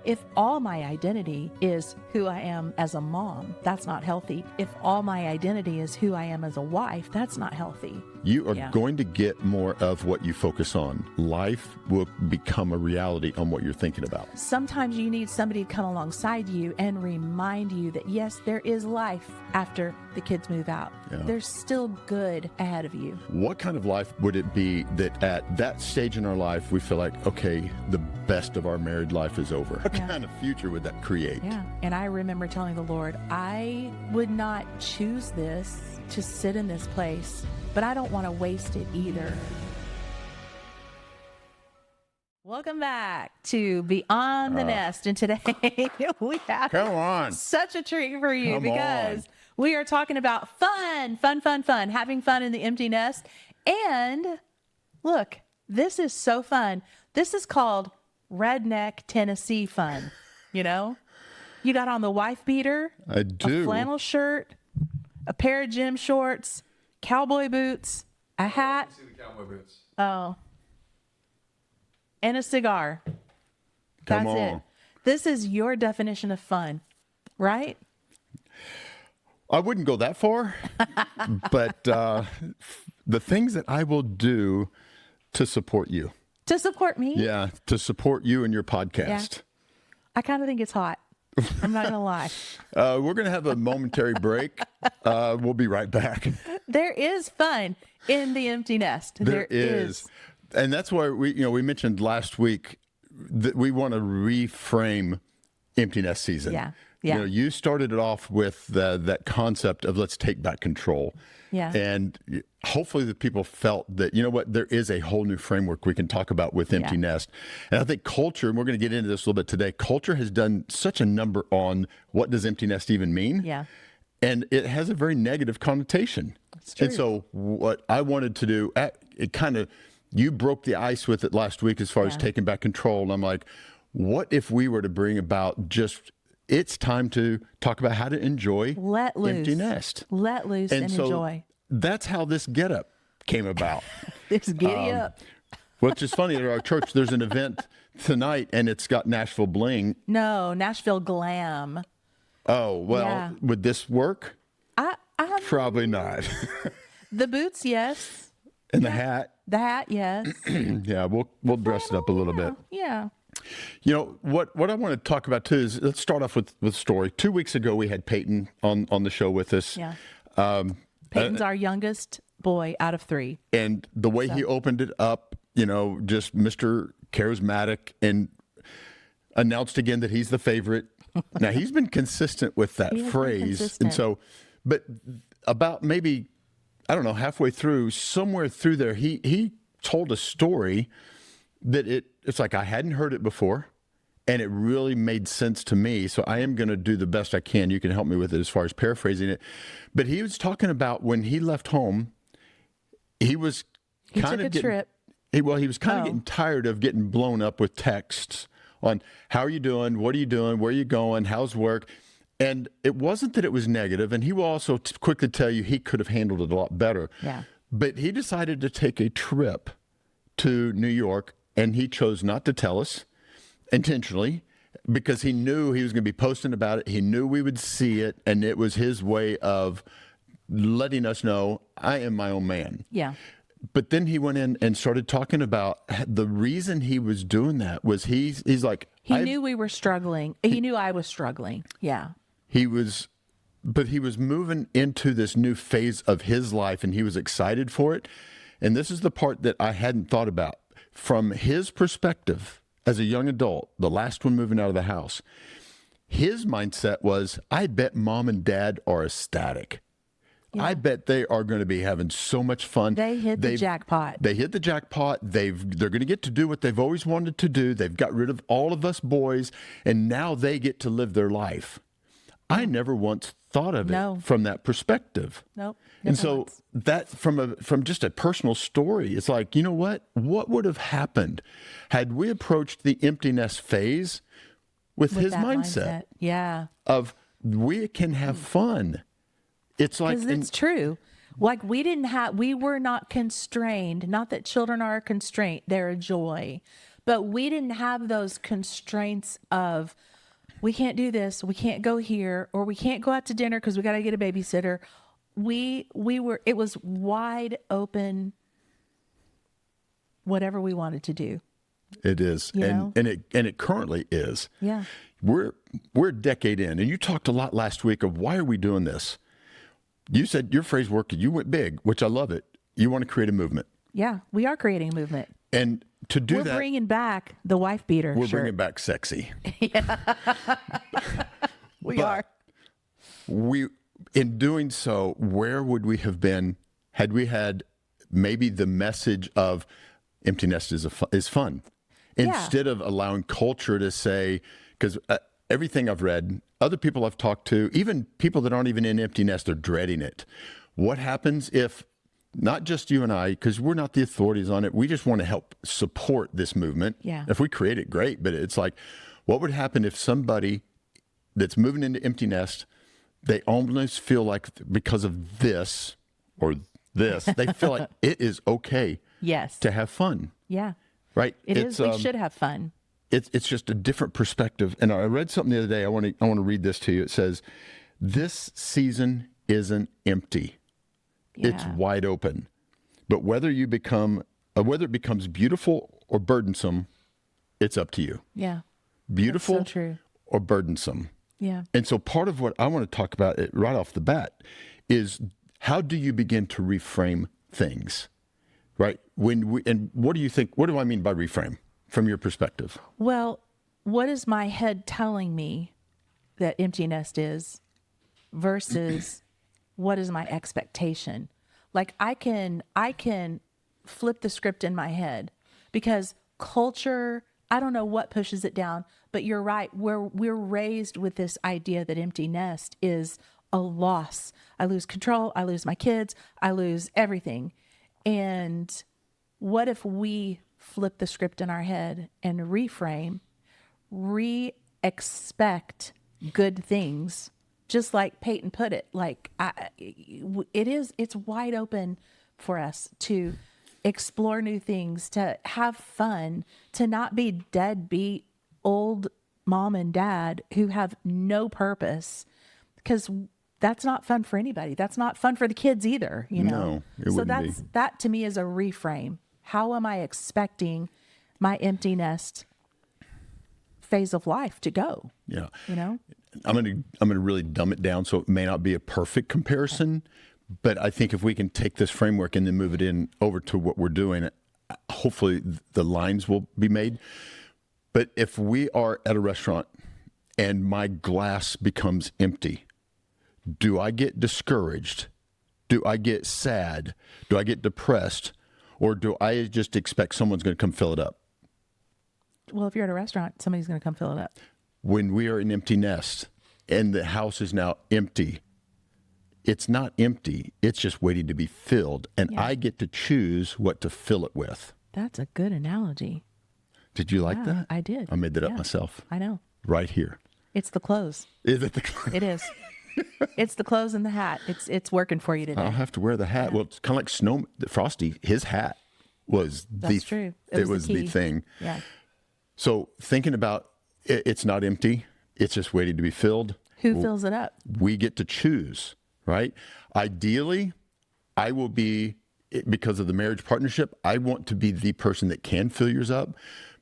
If all my identity is who I am as a mom, that's not healthy. If all my identity is who I am as a wife, that's not healthy. You are going to get more of what you focus on. Life will become a reality on what you're thinking about. Sometimes you need somebody to come alongside you and remind you that, yes, there is life after the kids move out. Yeah. There's still good ahead of you. What kind of life would it be that at that stage in our life, we feel like, okay, the best of our married life is over? What kind of future would that create? Yeah. And I remember telling the Lord, I would not choose this to sit in this place, but I don't want to waste it either. Welcome back to Beyond the Nest. And today we have such a treat for you because we are talking about fun, having fun in the empty nest. And look, this is so fun. This is called redneck Tennessee fun. You know, you got on the wife beater, I do. a flannel shirt, a pair of gym shorts, cowboy boots, a hat. See the cowboy boots. Oh. And a cigar. Come That's on. it. This is your definition of fun, right? I wouldn't go that far, but the things that I will do to support you. To support me? Yeah, to support you and your podcast. Yeah. I kind of think it's hot. I'm not going to lie. We're going to have a momentary break. We'll be right back. There is fun in the empty nest. There is. And that's why we mentioned last week that we want to reframe empty nest season. Yeah. Yeah. You started it off with that concept of let's take back control. Yeah. And hopefully the people felt that, there is a whole new framework we can talk about with empty nest. And I think culture, and we're going to get into this a little bit today, culture has done such a number on what does empty nest even mean. Yeah. And it has a very negative connotation. That's true. And so what I wanted to do, you broke the ice with it last week as far as taking back control. And I'm like, what if we were to bring about it's time to talk about how to enjoy Let loose. empty nest. Let loose and so enjoy. That's how this get up came about. This giddy up. Which is funny, at our church, there's an event tonight and it's got Nashville bling. No, Nashville glam. Oh, well, would this work? I Probably not. The boots, yes. And the hat. The hat, yes. Yeah, we'll dress it up a little bit. Yeah. What I want to talk about too is let's start off with the story. 2 weeks ago, we had Peyton on the show with us. Yeah. Peyton's our youngest boy out of 3. And the way he opened it up, just Mr. Charismatic, and announced again that he's the favorite. Now, he's been consistent with that phrase. And so, but about maybe, I don't know, halfway through, somewhere through there, he told a story that it's like I hadn't heard it before, and it really made sense to me. So I am going to do the best I can. You can help me with it as far as paraphrasing it. But he was talking about when he left home, he was kind of trip. He was kind of getting tired of getting blown up with texts on how are you doing, what are you doing, where are you going, how's work. And it wasn't that it was negative, and he will also quickly tell you he could have handled it a lot better. Yeah. But he decided to take a trip to New York, and he chose not to tell us intentionally because he knew he was going to be posting about it. He knew we would see it, and it was his way of letting us know, I am my own man. Yeah. But then he went in and started talking about the reason he was doing that was he's like... He knew we were struggling. He knew I was struggling. Yeah. He was moving into this new phase of his life, and he was excited for it. And this is the part that I hadn't thought about. From his perspective, as a young adult, the last one moving out of the house, his mindset was, I bet mom and dad are ecstatic. Yeah. I bet they are going to be having so much fun. They hit the jackpot. They hit the jackpot. They're going to get to do what they've always wanted to do. They've got rid of all of us boys, and now they get to live their life. I never once thought of it from that perspective. Nope. And so that from just a personal story, it's like, you know what? What would have happened had we approached the empty nest phase with his mindset? Yeah. Of we can have fun. It's like, because it's true. Like we were not constrained. Not that children are a constraint; they're a joy. But we didn't have those constraints of, we can't do this, we can't go here, or we can't go out to dinner because we got to get a babysitter. It was wide open, whatever we wanted to do. It is. And it currently is. Yeah. We're a decade in, and you talked a lot last week of why are we doing this? You said your phrase worked, you went big, which I love it. You want to create a movement. Yeah, we are creating a movement. And to do we're bringing back the wife beater. We're bringing back sexy. We are. In doing so, where would we have been had we had maybe the message of empty nest is fun, instead of allowing culture to say, because everything I've read, other people I've talked to, even people that aren't even in empty nest, are dreading it. What happens if not just you and I, because we're not the authorities on it, we just want to help support this movement. Yeah. If we create it, great. But it's like, what would happen if somebody that's moving into empty nest, they almost feel like because of this or this, they feel like it is okay to have fun. Yeah. Right? It is. We should have fun. It's just a different perspective. And I read something the other day. I want to read this to you. It says, this season isn't empty. Yeah. It's wide open. But whether it becomes beautiful or burdensome, it's up to you. Yeah. Beautiful That's so true. Or burdensome. Yeah. And so part of what I want to talk about right off the bat is, how do you begin to reframe things? Right? And what do you think? What do I mean by reframe from your perspective? Well, what is my head telling me that empty nest is versus what is my expectation? Like I can flip the script in my head, because culture, I don't know what pushes it down, but you're right. We're raised with this idea that empty nest is a loss. I lose control. I lose my kids. I lose everything. And what if we flip the script in our head and reframe, re-expect good things, just like Peyton put it. Like it's wide open for us to explore new things, to have fun, to not be deadbeat old mom and dad who have no purpose, because that's not fun for anybody. That's not fun for the kids either, you know? No, it wouldn't be. That to me is a reframe. How am I expecting my empty nest phase of life to go? Yeah. You know? I'm gonna really dumb it down, so it may not be a perfect comparison, but I think if we can take this framework and then move it in over to what we're doing, hopefully the lines will be made. But if we are at a restaurant and my glass becomes empty, do I get discouraged? Do I get sad? Do I get depressed? Or do I just expect someone's going to come fill it up? Well, if you're at a restaurant, somebody's going to come fill it up. When we are an empty nest and the house is now empty, it's not empty. It's just waiting to be filled. And I get to choose what to fill it with. That's a good analogy. Did you like that? I did. I made that up myself. I know. Right here. It's the clothes. Is it the clothes? It is. It's the clothes and the hat. It's working for you today. I'll have to wear the hat. Yeah. Well, it's kind of like Frosty. His hat was That's true. It was the thing. Yeah. So thinking about it's not empty. It's just waiting to be filled. Who fills it up? We get to choose, right? Ideally, I will be, because of the marriage partnership, I want to be the person that can fill yours up,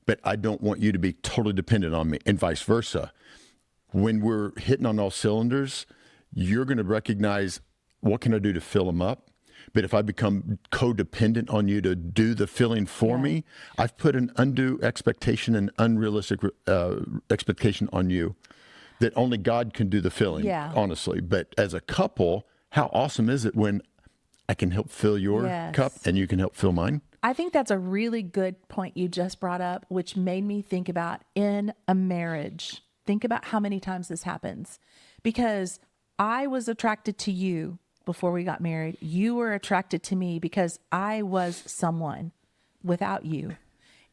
but I don't want you to be totally dependent on me, and vice versa. When we're hitting on all cylinders, you're going to recognize, what can I do to fill them up? But if I become codependent on you to do the filling for me, I've put an undue expectation and unrealistic expectation on you that only God can do the filling, honestly. But as a couple, how awesome is it when I can help fill your cup and you can help fill mine? I think that's a really good point you just brought up, which made me think about in a marriage. Think about how many times this happens, because I was attracted to you before we got married. You were attracted to me because I was someone without you,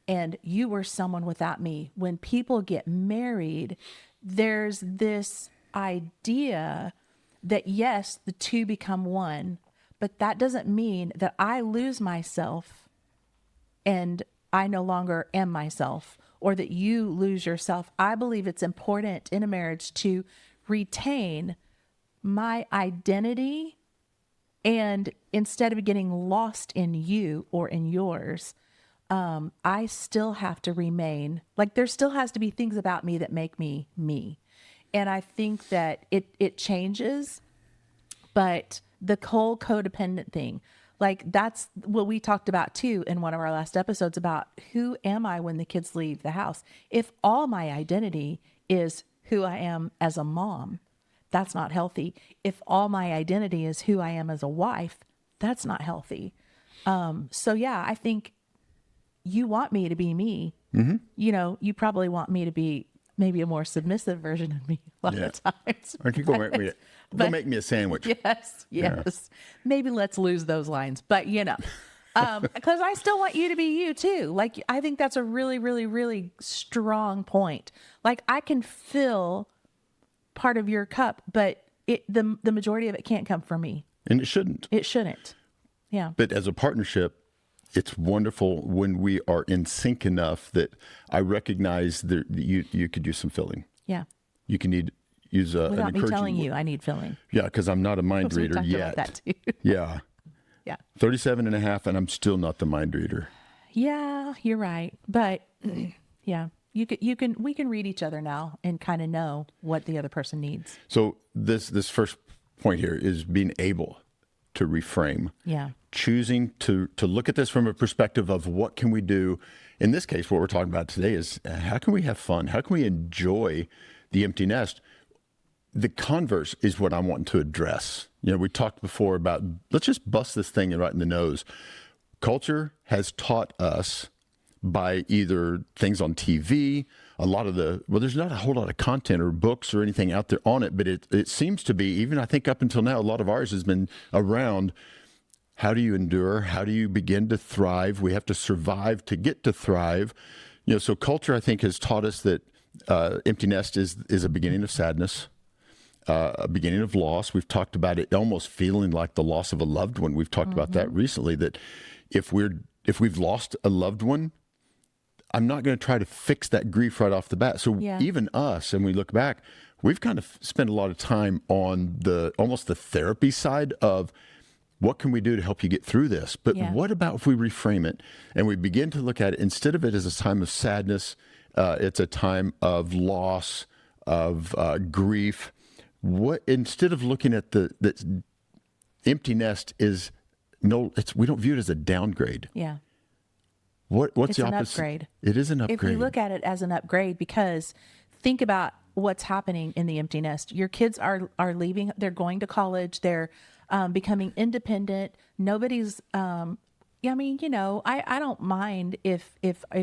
and you were someone without me. When people get married, there's this idea that yes, the two become one, but that doesn't mean that I lose myself and I no longer am myself or that you lose yourself. I believe it's important in a marriage to retain my identity, and instead of getting lost in you or in yours, I still have to remain, like there still has to be things about me that make me me. And I think that it changes, but the whole codependent thing, like that's what we talked about too in one of our last episodes about who am I when the kids leave the house? If all my identity is who I am as a mom, that's not healthy. If all my identity is who I am as a wife, that's not healthy. So yeah, I think you want me to be me. Mm-hmm. You know, you probably want me to be maybe a more submissive version of me a lot of times. Or you go make me a sandwich. Yes. Yeah. Maybe let's lose those lines, but because I still want you to be you too. Like, I think that's a really, really, really strong point. Like, I can fill part of your cup, but the majority of it can't come from me. And it shouldn't. It shouldn't. Yeah. But as a partnership, it's wonderful when we are in sync enough that I recognize that you could use some filling. Yeah. You can use an without me encouraging telling you I need filling. Yeah, because I'm not a mind reader yet. About that too. Yeah. Yeah. 37 and a half, and I'm still not the mind reader. Yeah, you're right. But yeah, we can read each other now and kind of know what the other person needs. So this first point here is being able to reframe. Yeah. Choosing to look at this from a perspective of what can we do. In this case, what we're talking about today is how can we have fun? How can we enjoy the empty nest? The converse is what I want to address. You know, we talked before about, let's just bust this thing right in the nose. Culture has taught us by either things on TV, there's not a whole lot of content or books or anything out there on it, but it seems to be, even I think up until now, a lot of ours has been around how do you endure? How do you begin to thrive? We have to survive to get to thrive. You know, so culture, I think, has taught us that empty nest is a beginning of sadness, a beginning of loss. We've talked about it almost feeling like the loss of a loved one. We've talked about that recently, that if we've lost a loved one, I'm not going to try to fix that grief right off the bat. So even us, and we look back, we've kind of spent a lot of time on almost the therapy side of what can we do to help you get through this? But what about if we reframe it and we begin to look at it, instead of it as a time of sadness, it's a time of loss, of grief. Instead of looking at the empty nest we don't view it as a downgrade. Yeah. What's the opposite? It's an upgrade. It is an upgrade. If we look at it as an upgrade, because think about what's happening in the empty nest. Your kids are leaving. They're going to college. They're becoming independent. Nobody's. I mean, I don't mind if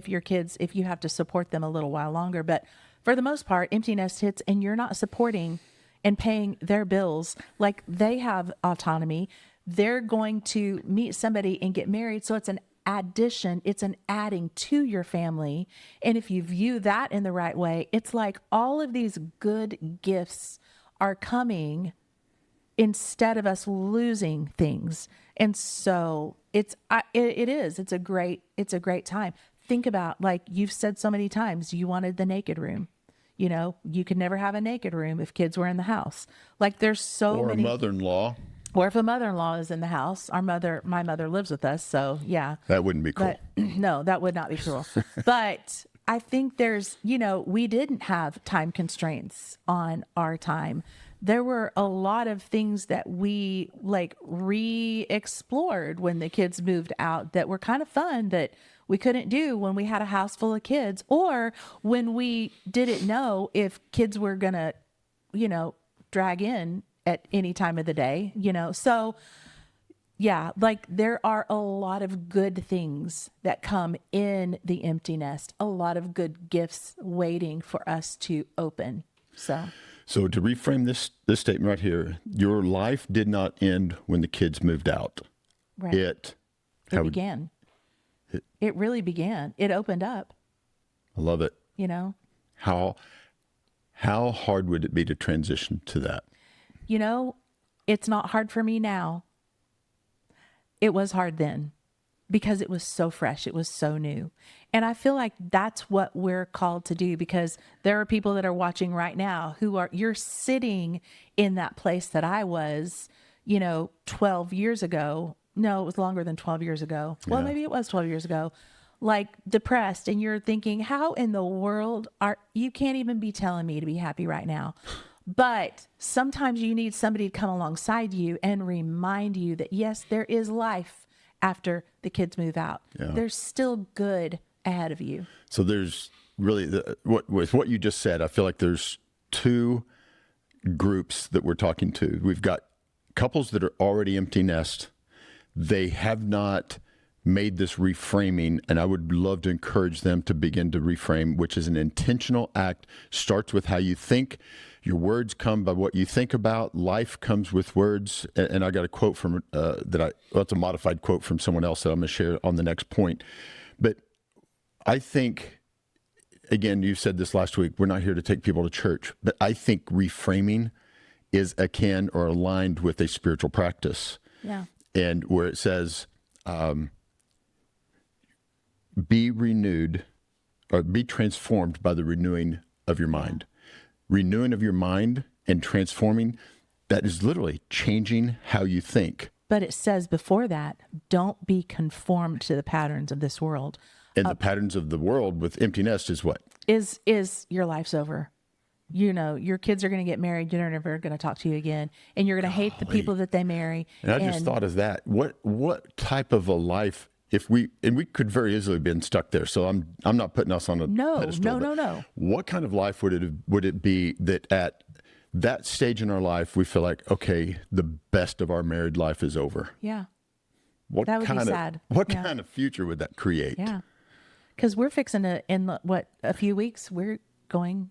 your kids, if you have to support them a little while longer, but for the most part, empty nest hits and you're not supporting and paying their bills. Like, they have autonomy. They're going to meet somebody and get married. So it's an addition, it's an adding to your family. And if you view that in the right way, it's like all of these good gifts are coming instead of us losing things. And so it's a great time. Think about, like you've said so many times, you wanted the naked room. You could never have a naked room if kids were in the house. Like, there's so many. Or a mother-in-law. Or if a mother-in-law is in the house. My mother lives with us, so yeah. That wouldn't be cool. But, no, that would not be cool. But I think there's, we didn't have time constraints on our time. There were a lot of things that we re-explored when the kids moved out that were kind of fun that we couldn't do when we had a house full of kids, or when we didn't know if kids were going to, drag in at any time of the day, So yeah, like, there are a lot of good things that come in the empty nest, a lot of good gifts waiting for us to open. So to reframe this statement right here, your life did not end when the kids moved out. Right. It began. It really began. It opened up. I love it. How hard would it be to transition to that? It's not hard for me now. It was hard then. because it was so fresh. It was so new. And I feel like that's what we're called to do, because there are people that are watching right now you're sitting in that place that I was, 12 years ago. No, it was longer than 12 years ago. Well, maybe it was 12 years ago, like depressed. And you're thinking, how in the world you can't even be telling me to be happy right now. But sometimes you need somebody to come alongside you and remind you that, yes, there is life after the kids move out. Yeah. There's still good ahead of you. So there's really, with what you just said, I feel like there's two groups that we're talking to. We've got couples that are already empty nest. They have not made this reframing, and I would love to encourage them to begin to reframe, which is an intentional act. Starts with how you think. Your words come by what you think about. Life comes with words. And I got a quote from it's a modified quote from someone else that I'm going to share on the next point. But I think, again, you said this last week, we're not here to take people to church, but I think reframing is akin or aligned with a spiritual practice. Yeah. And where it says, be renewed or be transformed by the renewing of your mind. Renewing of your mind and transforming, that is literally changing how you think. But it says before that, don't be conformed to the patterns of this world. And the patterns of the world with empty nest is what? Is your life's over. Your kids are going to get married. They're never going to talk to you again. And you're going to hate the people that they marry. And I just thought of that. What type of a life, we could very easily have been stuck there. So I'm not putting us on a pedestal. No. What kind of life would it be that at that stage in our life, we feel like, okay, the best of our married life is over? Yeah. That would be sad. What kind of future would that create? Yeah. Because we're fixing to, in a few weeks, we're going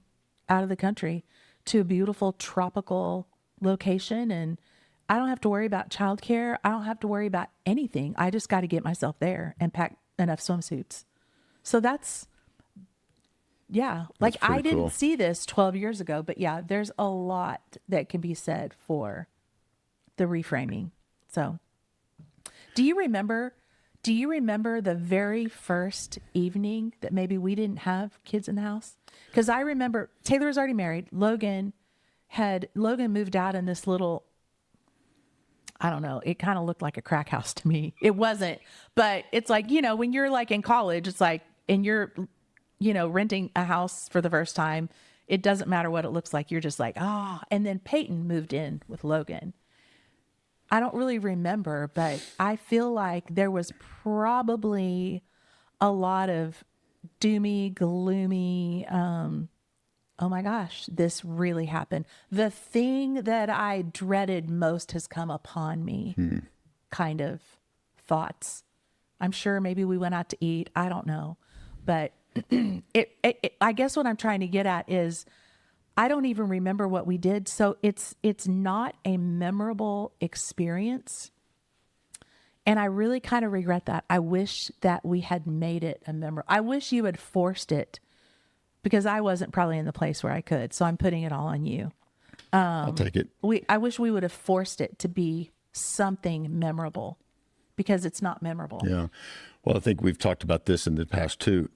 out of the country to a beautiful tropical location. And I don't have to worry about childcare. I don't have to worry about anything. I just got to get myself there and pack enough swimsuits. So that's I didn't see this 12 years ago, but there's a lot that can be said for the reframing. So do you remember the very first evening that maybe we didn't have kids in the house? Because I remember Taylor was already married. Logan moved out in this little, I don't know, it kind of looked like a crack house to me. It wasn't, but it's like, when you're like in college, it's like, and you're, renting a house for the first time, it doesn't matter what it looks like. You're just like, and then Peyton moved in with Logan. I don't really remember, but I feel like there was probably a lot of doomy, gloomy, oh my gosh, this really happened. The thing that I dreaded most has come upon me kind of thoughts. I'm sure maybe we went out to eat. I don't know. But I guess what I'm trying to get at is I don't even remember what we did. So it's not a memorable experience. And I really kind of regret that. I wish that we had made it a memorable. I wish you had forced it, because I wasn't probably in the place where I could. So I'm putting it all on you. I'll take it. I wish we would have forced it to be something memorable, because it's not memorable. Yeah. Well, I think we've talked about this in the past too.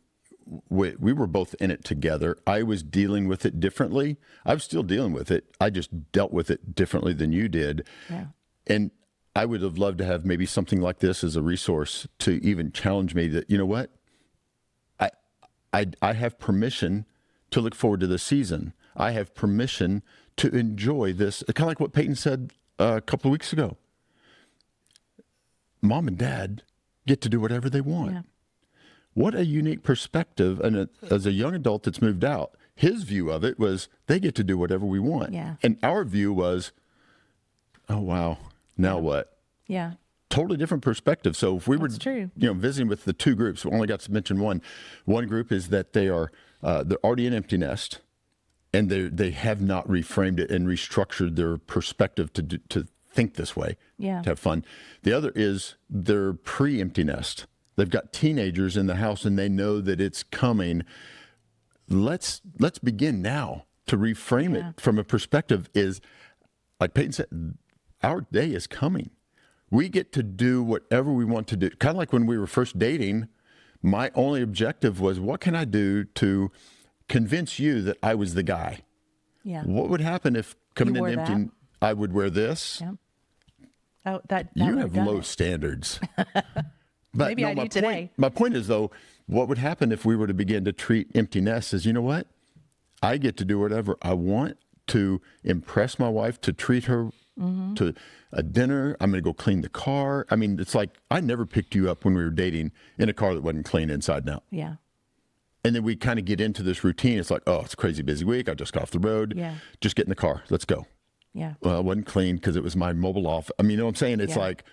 We were both in it together. I was dealing with it differently. I'm still dealing with it. I just dealt with it differently than you did. Yeah. And I would have loved to have maybe something like this as a resource to even challenge me that, you know what? I have permission to look forward to the season. I have permission to enjoy this. Kind of like what Peyton said a couple of weeks ago. Mom and Dad get to do whatever they want. Yeah. What a unique perspective. And as a young adult that's moved out, his view of it was they get to do whatever we want. Yeah. And our view was, oh, wow, now what? Yeah. Totally different perspective. So if we were, true. Visiting with the two groups, we only got to mention one. One group is that they're already an empty nest, and they have not reframed it and restructured their perspective to think this way, to have fun. The other is they're pre-empty nest. They've got teenagers in the house, and they know that it's coming. Let's begin now to reframe it from a perspective is, like Peyton said, our day is coming. We get to do whatever we want to do. Kind of like when we were first dating, my only objective was, what can I do to convince you that I was the guy? Yeah. What would happen if coming You in wore empty, I would wear this? Yeah. Oh, that You would have done low it. standards. Maybe I do my today. My point is, though, what would happen if we were to begin to treat empty nests as, you know what? I get to do whatever I want to impress my wife, to treat her to a dinner. I'm going to go clean the car. I mean, it's like I never picked you up when we were dating in a car that wasn't clean inside and out. Yeah. And then we kind of get into this routine. It's like, oh, it's a crazy busy week. I just got off the road. Yeah. Just get in the car. Let's go. Yeah. Well, it wasn't clean because it was my mobile off. I mean, you know what I'm saying? It's like,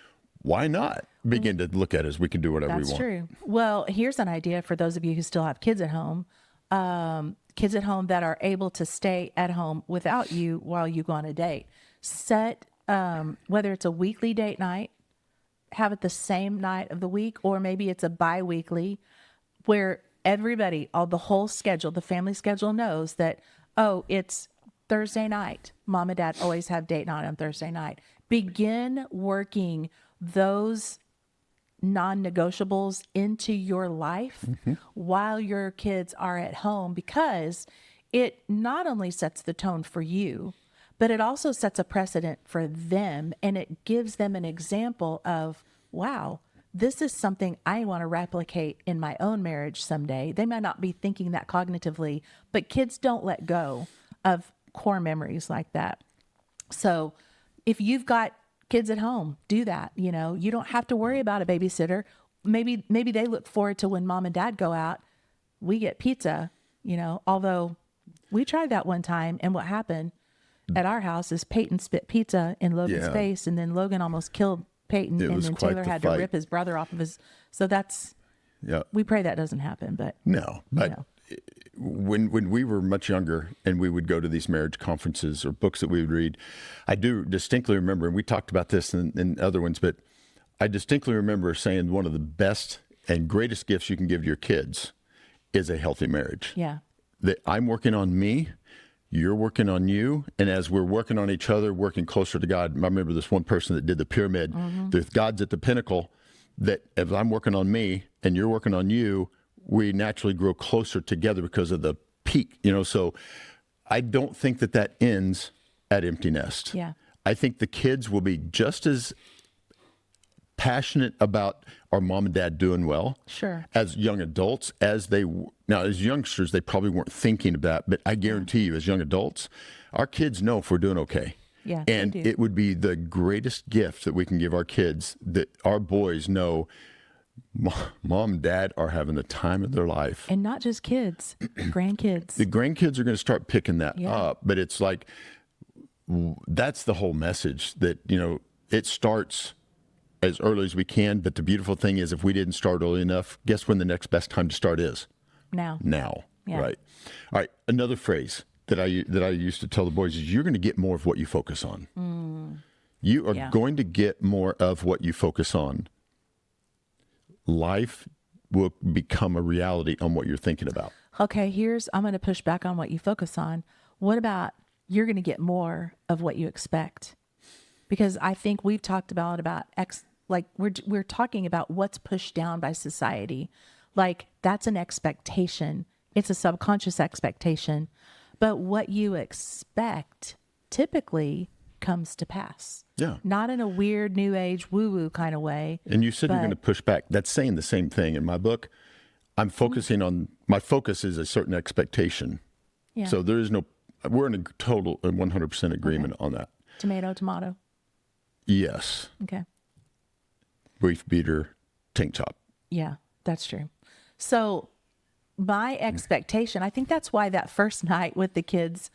why not begin to look at it as we can do whatever we want? That's true. Well, here's an idea for those of you who still have kids at home. Kids at home that are able to stay at home without you while you go on a date. Set, whether it's a weekly date night, have it the same night of the week, or maybe it's a bi-weekly where everybody, the whole schedule, the family schedule knows that, oh, it's Thursday night. Mom and dad always have date night on Thursday night. Begin working those non-negotiables into your life while your kids are at home, because it not only sets the tone for you, but it also sets a precedent for them, and it gives them an example of, wow, this is something I want to replicate in my own marriage someday. They might not be thinking that cognitively, but kids don't let go of core memories like that. So if you've got kids at home, do that. You know, you don't have to worry about a babysitter. Maybe they look forward to when mom and dad go out, we get pizza, you know, although we tried that one time, and what happened at our house is Peyton spit pizza in Logan's face, and then Logan almost killed Peyton, and then Taylor had to rip his brother off of his. So that's, we pray that doesn't happen, but no, but when we were much younger and we would go to these marriage conferences or books that we would read, I do distinctly remember, and we talked about this in other ones, but I distinctly remember saying one of the best and greatest gifts you can give to your kids is a healthy marriage. Yeah. That I'm working on me, you're working on you, and as we're working on each other, working closer to God. I remember this one person that did the pyramid. If God's at the pinnacle, that if I'm working on me and you're working on you, we naturally grow closer together because of the peak, you know. So I don't think that ends at empty nest. Yeah. I think the kids will be just as passionate about our mom and dad doing well as young adults as youngsters they probably weren't thinking about, but I guarantee you as young adults our kids know if we're doing okay. And it would be the greatest gift that we can give our kids, that our boys know mom and dad are having the time of their life. And not just kids, grandkids. The grandkids are going to start picking that up, but it's like, that's the whole message, that, you know, it starts as early as we can. But the beautiful thing is, if we didn't start early enough, guess when the next best time to start is? Now. Yeah. Right. All right. Another phrase that I used to tell the boys is, you're going to get more of what you focus on. You are going to get more of what you focus on. Life will become a reality on what you're thinking about. Okay, I'm going to push back on what you focus on. What about you're going to get more of what you expect? Because I think we've talked about we're talking about what's pushed down by society. Like, that's an expectation. It's a subconscious expectation. But what you expect typically comes to pass. Yeah. Not in a weird new age woo-woo kind of way. And you said you're going to push back. That's saying the same thing. In my book, I'm focusing on, my focus is a certain expectation. Yeah. So there is we're in a total 100% agreement on that. Tomato. Yes. Okay. Brief beater, tank top. Yeah, that's true. So my expectation, I think that's why that first night with the kids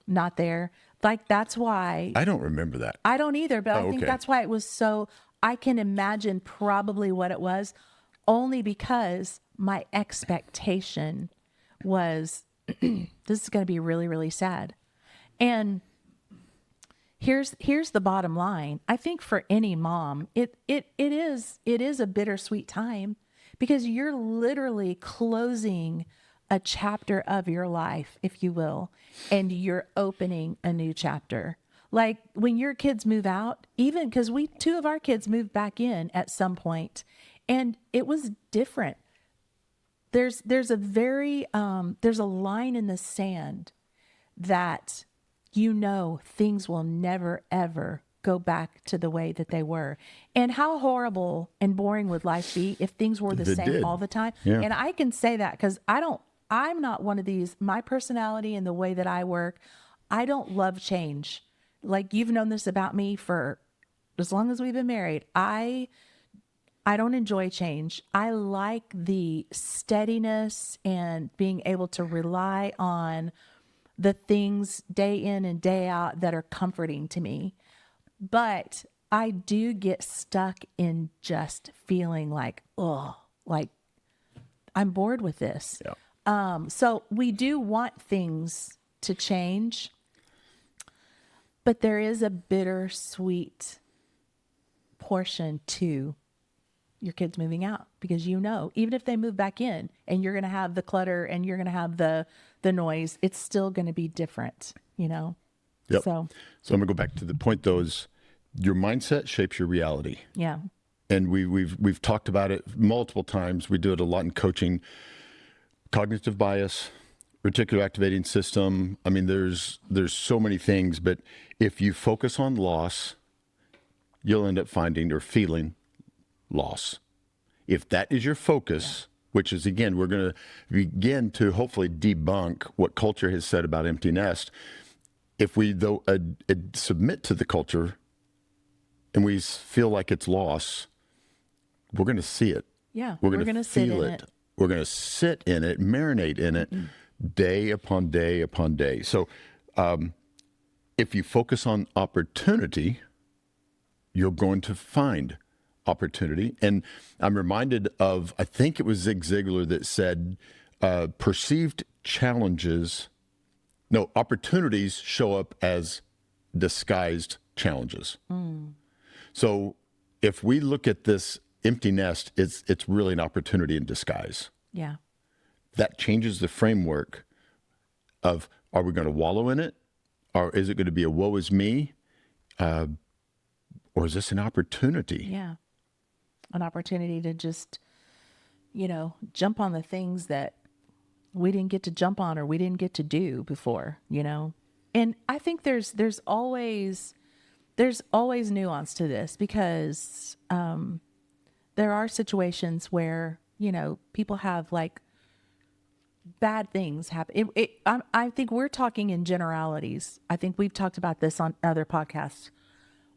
not there, like, that's why. I don't remember that. I don't either, but I think that's why it was so, I can imagine probably what it was, only because my expectation was, this is going to be really, really sad. And here's the bottom line. I think for any mom, it is a bittersweet time, because you're literally closing a chapter of your life, if you will, and you're opening a new chapter. Like when your kids move out, even because two of our kids moved back in at some point, and it was different. There's a line in the sand that things will never ever go back to the way that they were. And how horrible and boring would life be if things were the same all the time? Yeah. And I can say that because I'm not one of these. My personality and the way that I work, I don't love change. Like, you've known this about me for as long as we've been married. I don't enjoy change. I like the steadiness and being able to rely on the things day in and day out that are comforting to me. But I do get stuck in just feeling like, like I'm bored with this. Yeah. So we do want things to change, but there is a bittersweet portion to your kids moving out, because even if they move back in and you're going to have the clutter and you're going to have the noise, it's still going to be different, Yep. So I'm going to go back to the point, though, is your mindset shapes your reality. Yeah. And we've talked about it multiple times. We do it a lot in coaching. Cognitive bias, reticular activating system. I mean, there's so many things, but if you focus on loss, you'll end up finding or feeling loss. If that is your focus, which is, again, we're going to begin to hopefully debunk what culture has said about empty nest. If we, though, submit to the culture and we feel like it's loss, we're going to see it. Yeah. We're going to feel it. We're going to sit in it, marinate in it day upon day upon day. So if you focus on opportunity, you're going to find opportunity. And I'm reminded of, I think it was Zig Ziglar that said, opportunities show up as disguised challenges. So if we look at this empty nest, it's really an opportunity in disguise. Yeah. That changes the framework of, are we going to wallow in it? Or is it going to be a woe is me? Or is this an opportunity? Yeah. An opportunity to just, jump on the things that we didn't get to jump on or we didn't get to do before, And I think there's always nuance to this, because there are situations where, people have like bad things happen. I think we're talking in generalities. I think we've talked about this on other podcasts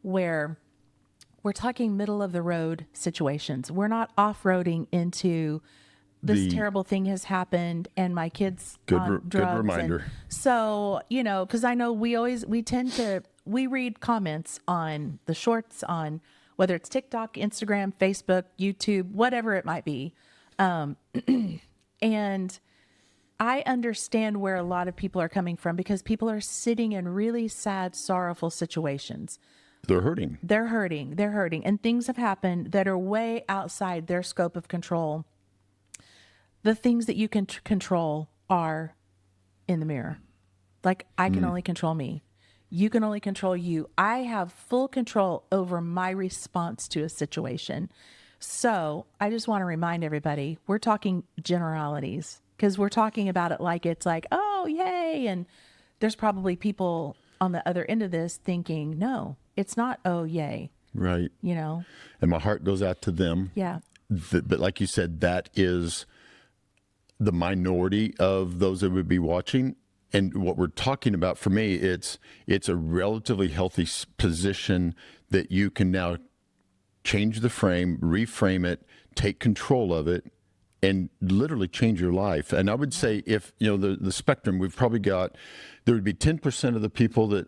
where we're talking middle of the road situations. We're not off-roading into this terrible thing has happened and my kids on drugs. Good reminder. So, because I know we read comments on the shorts, on whether it's TikTok, Instagram, Facebook, YouTube, whatever it might be. And I understand where a lot of people are coming from, because people are sitting in really sad, sorrowful situations. They're hurting. And things have happened that are way outside their scope of control. The things that you can control are in the mirror. Like, I can only control me. You can only control you. I have full control over my response to a situation. So I just want to remind everybody, we're talking generalities, because we're talking about it like it's like, oh, yay. And there's probably people on the other end of this thinking, no, it's not, oh, yay. Right. And my heart goes out to them. Yeah. But like you said, that is the minority of those that would be watching. And what we're talking about, for me, it's a relatively healthy position that you can now change the frame, reframe it, take control of it, and literally change your life. And I would say, if, the spectrum, we've probably got, there would be 10% of the people that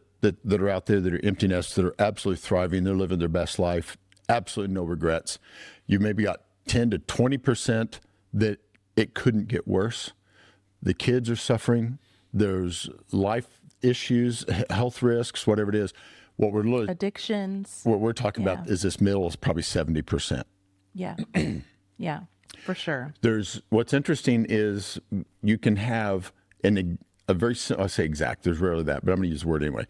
are out there that are empty nests, that are absolutely thriving, they're living their best life, absolutely no regrets. You maybe got 10 to 20% that it couldn't get worse. The kids are suffering. There's life issues, health risks, whatever it is. Addictions. What we're talking about is this middle is probably 70%. Yeah. Yeah, for sure. What's interesting is you can have a very, I say exact, there's rarely that, but I'm going to use the word anyway.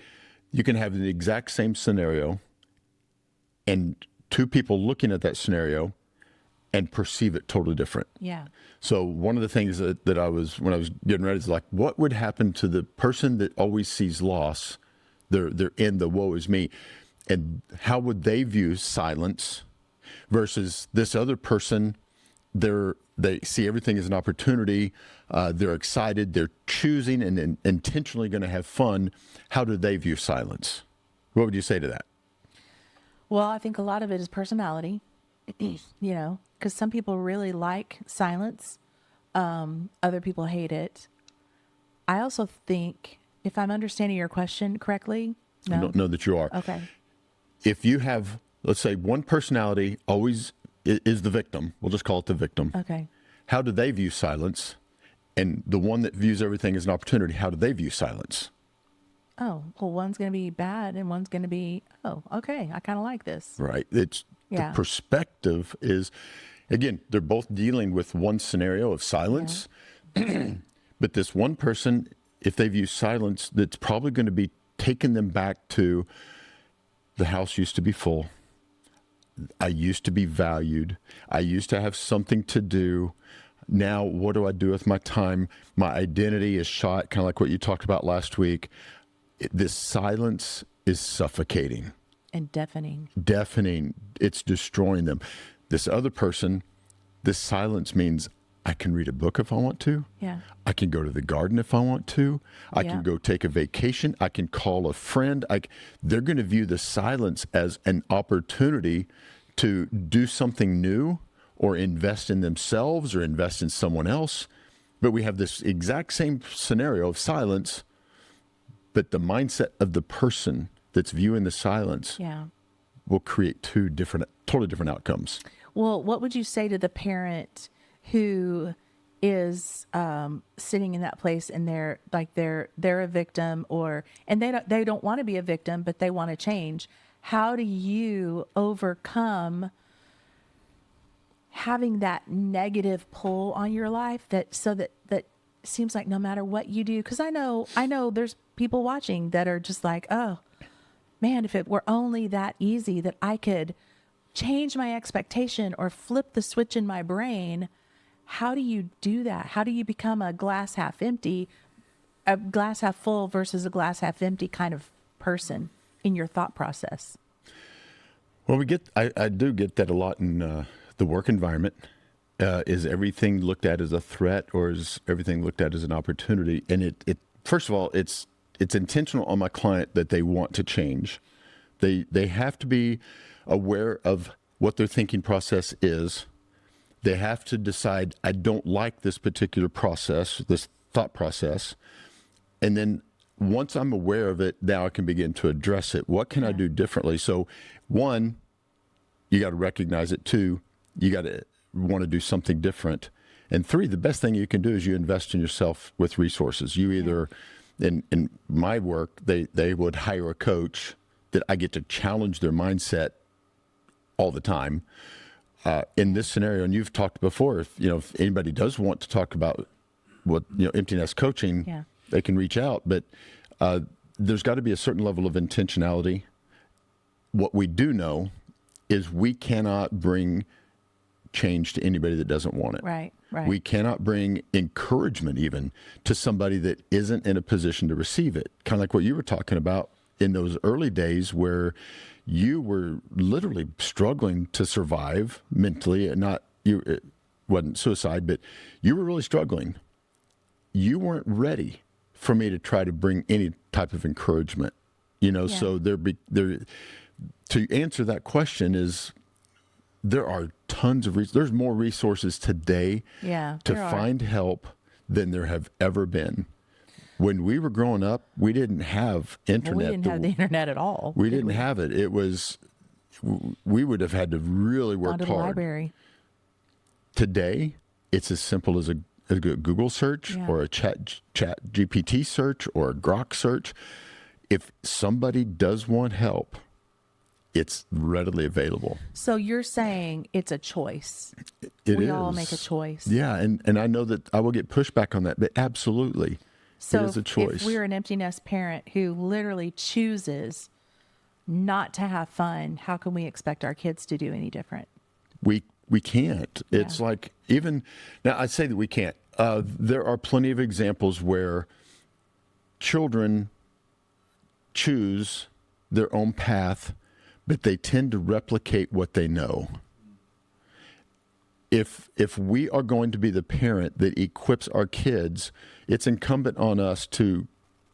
You can have the exact same scenario and two people looking at that scenario and perceive it totally different. Yeah. So one of the things that when I was getting ready is like, what would happen to the person that always sees loss? They're in the woe is me. And how would they view silence versus this other person? They see everything as an opportunity. They're excited. They're choosing and intentionally going to have fun. How do they view silence? What would you say to that? Well, I think a lot of it is personality, because some people really like silence. Other people hate it. I also think, if I'm understanding your question correctly, no? I don't know that you are. Okay. If you have, let's say, one personality always is the victim, we'll just call it the victim. Okay. How do they view silence? And the one that views everything as an opportunity, how do they view silence? Oh, well, one's going to be bad and one's going to be, oh, okay, I kind of like this. Right. The perspective is, again, they're both dealing with one scenario of silence. Yeah. But this one person, if they view silence, that's probably going to be taking them back to the house used to be full. I used to be valued. I used to have something to do. Now, what do I do with my time? My identity is shot, kind of like what you talked about last week. This silence is suffocating. And deafening. Deafening. It's destroying them. This other person, this silence means I can read a book if I want to. Yeah. I can go to the garden if I want to. I can go take a vacation. I can call a friend. They're going to view the silence as an opportunity to do something new or invest in themselves or invest in someone else. But we have this exact same scenario of silence, but the mindset of the person that's viewing the silence will create two totally different outcomes. Well, what would you say to the parent who is sitting in that place and they're a victim, and they don't want to be a victim, but they want to change? How do you overcome having that negative pull on your life that seems like no matter what you do? Because I know there's people watching that are just like, oh man, if it were only that easy that I could change my expectation or flip the switch in my brain. How do you do that? How do you become a glass half full versus a glass half empty kind of person in your thought process? Well, I do get that a lot in the work environment. Is everything looked at as a threat, or is everything looked at as an opportunity? And it first of all, it's intentional on my client that they want to change. They have to be aware of what their thinking process is. They have to decide, I don't like this particular process, this thought process. And then once I'm aware of it, now I can begin to address it. What can I do differently? So one, you got to recognize it. Two, you got to want to do something different. And three, the best thing you can do is you invest in yourself with resources. You either, in my work, they would hire a coach that I get to challenge their mindset all the time. In this scenario, and you've talked before, if anybody does want to talk about what, empty nest coaching, they can reach out. But there's got to be a certain level of intentionality. What we do know is we cannot bring change to anybody that doesn't want it. Right. We cannot bring encouragement even to somebody that isn't in a position to receive it. Kind of like what you were talking about in those early days where you were literally struggling to survive mentally, and it wasn't suicide, but you were really struggling. You weren't ready for me to try to bring any type of encouragement, so to answer that question is there are tons of there's more resources today to find help than there have ever been. When we were growing up, we didn't have internet. We didn't have the internet at all. We didn't have it. It was, we would have had to really work hard. To the library. Today, it's as simple as a Google search or a chat GPT search or a Grok search. If somebody does want help, it's readily available. So you're saying it's a choice. We all make a choice. Yeah, and I know that I will get pushback on that, but absolutely. So it is a choice. if we're an empty nest parent who literally chooses not to have fun, how can we expect our kids to do any different? We can't. Yeah. It's like, even now, I say that we can't. There are plenty of examples where children choose their own path, but they tend to replicate what they know. If we are going to be the parent that equips our kids, it's incumbent on us to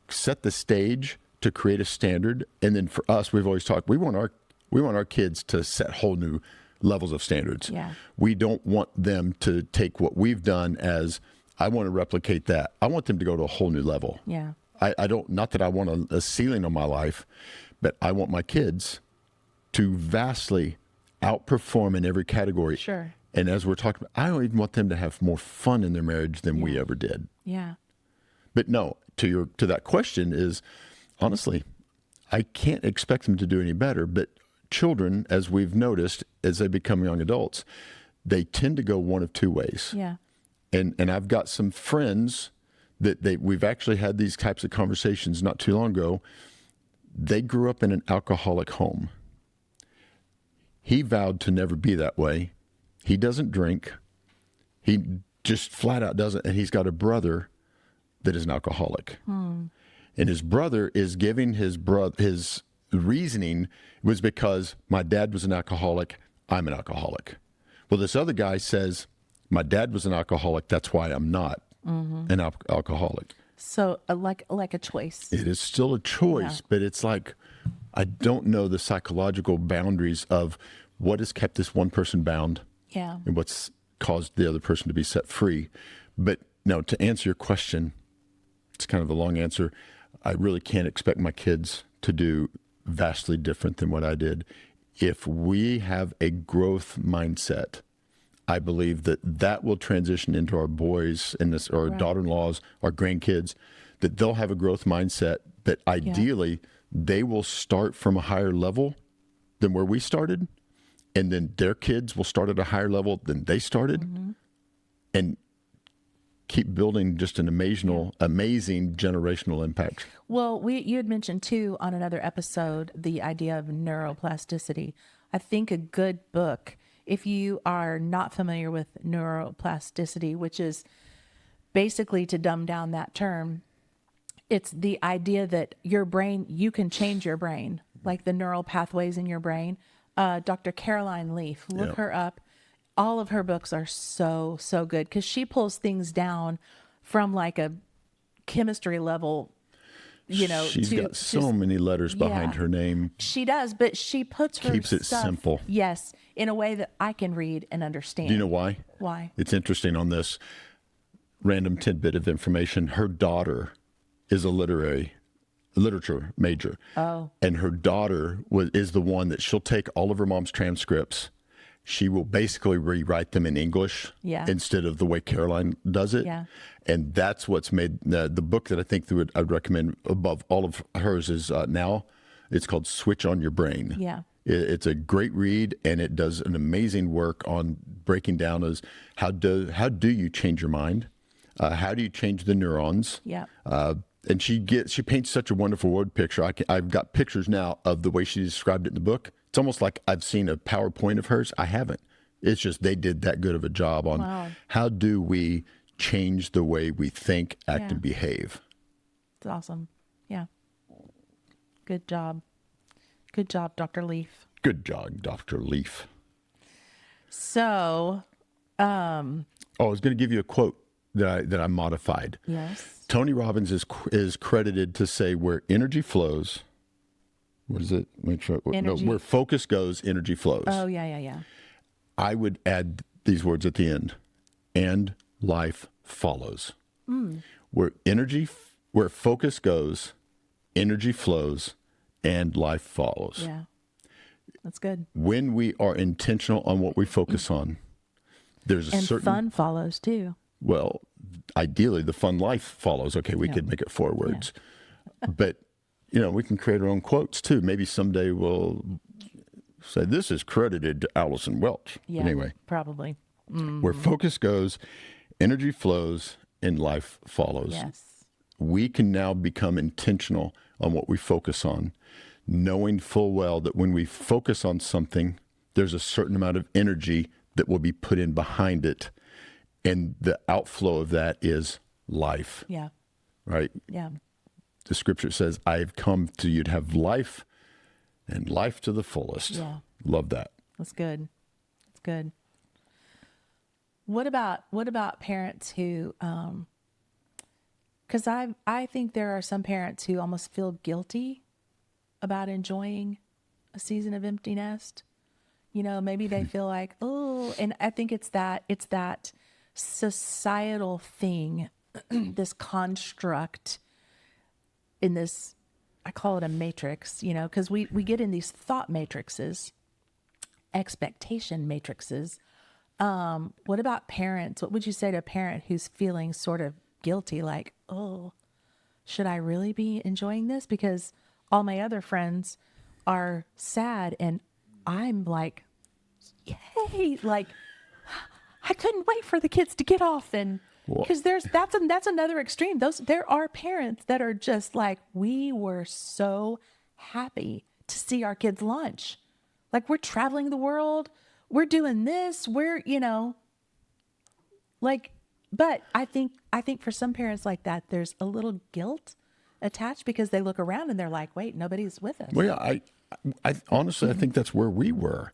set the stage, to create a standard, and then for us, we've always talked, we want our kids to set whole new levels of standards. Yeah. We don't want them to take what we've done as, I want to replicate that. I want them to go to a whole new level. Yeah. I don't, not that I want a ceiling on my life, but I want my kids to vastly outperform in every category. Sure. And as we're talking about, I don't even want them to have more fun in their marriage than we ever did. Yeah. But no, to that question is, honestly, I can't expect them to do any better. But children, as we've noticed, as they become young adults, they tend to go one of two ways. Yeah. And I've got some friends that we've actually had these types of conversations not too long ago. They grew up in an alcoholic home. He vowed to never be that way. He doesn't drink. He just flat out doesn't. And he's got a brother that is an alcoholic. And his brother is giving his reasoning was because my dad was an alcoholic, I'm an alcoholic. Well, this other guy says, my dad was an alcoholic, that's why I'm not an alcoholic. So like a choice. It is still a choice, but it's like, I don't know the psychological boundaries of what has kept this one person bound and what's caused the other person to be set free. But no, to answer your question, it's kind of a long answer. I really can't expect my kids to do vastly different than what I did. If we have a growth mindset, I believe that will transition into our boys and our daughter-in-laws, our grandkids, that they'll have a growth mindset that ideally they will start from a higher level than where we started. And then their kids will start at a higher level than they started and keep building just an amazing generational impact. Well, you had mentioned too on another episode, the idea of neuroplasticity. I think a good book, if you are not familiar with neuroplasticity, which is basically, to dumb down that term, it's the idea that your brain, you can change your brain, like the neural pathways in your brain. Dr. Caroline Leaf, look her up. All of her books are so good because she pulls things down from like a chemistry level, She's got so many letters behind her name. She does, but she puts her keeps it simple. Yes, in a way that I can read and understand. Do you know why? Why? It's interesting on this random tidbit of information. Her daughter is a literature major. Oh. And her daughter is the one that she'll take all of her mom's transcripts. She will basically rewrite them in English instead of the way Caroline does it. Yeah. And that's what's made the book that I think I'd recommend above all of hers is now. It's called Switch on Your Brain. Yeah. It's a great read, and it does an amazing work on breaking down as how do you change your mind? How do you change the neurons? Yeah. And she paints such a wonderful word picture. I've got pictures now of the way she described it in the book. It's almost like I've seen a PowerPoint of hers. I haven't. It's just they did that good of a job on how do we change the way we think, act, and behave. It's awesome. Yeah. Good job. Good job, Dr. Leaf. Good job, Dr. Leaf. So, I was going to give you a quote that I modified. Yes. Tony Robbins is credited to say where energy flows. What is it? Make sure. Energy. No, where focus goes, energy flows. Oh, yeah. I would add these words at the end, and life follows. Where focus goes, energy flows, and life follows. Yeah. That's good. When we are intentional on what we focus on, there's a certain fun follows too. Well, ideally, the fun life follows. Okay, we could make it 4 words. But, we can create our own quotes, too. Maybe someday we'll say, this is credited to Allison Welch. Yeah, anyway. Probably. Where focus goes, energy flows, and life follows. Yes. we can now become intentional on what we focus on, knowing full well that when we focus on something, there's a certain amount of energy that will be put in behind it. And the outflow of that is life. Yeah. Right? Yeah. The scripture says, I've come to you to have life and life to the fullest. Yeah. Love that. That's good. That's good. What about parents who, because I think there are some parents who almost feel guilty about enjoying a season of empty nest. You know, maybe they feel like, oh, and I think it's that societal thing, this construct in this, I call it a matrix, you know, because we get in these thought matrices, expectation matrices. What about parents? What would you say to a parent who's feeling sort of guilty, like, oh, should I really be enjoying this? Because all my other friends are sad and I'm like, yay, like I couldn't wait for the kids to get off. And because that's another extreme. There are parents that are just like, we were so happy to see our kids' lunch. Like, we're traveling the world. We're doing this. We're, you know, like, but I think for some parents like that, there's a little guilt attached because they look around and they're like, wait, nobody's with us. Well, yeah, I honestly, I think that's where we were.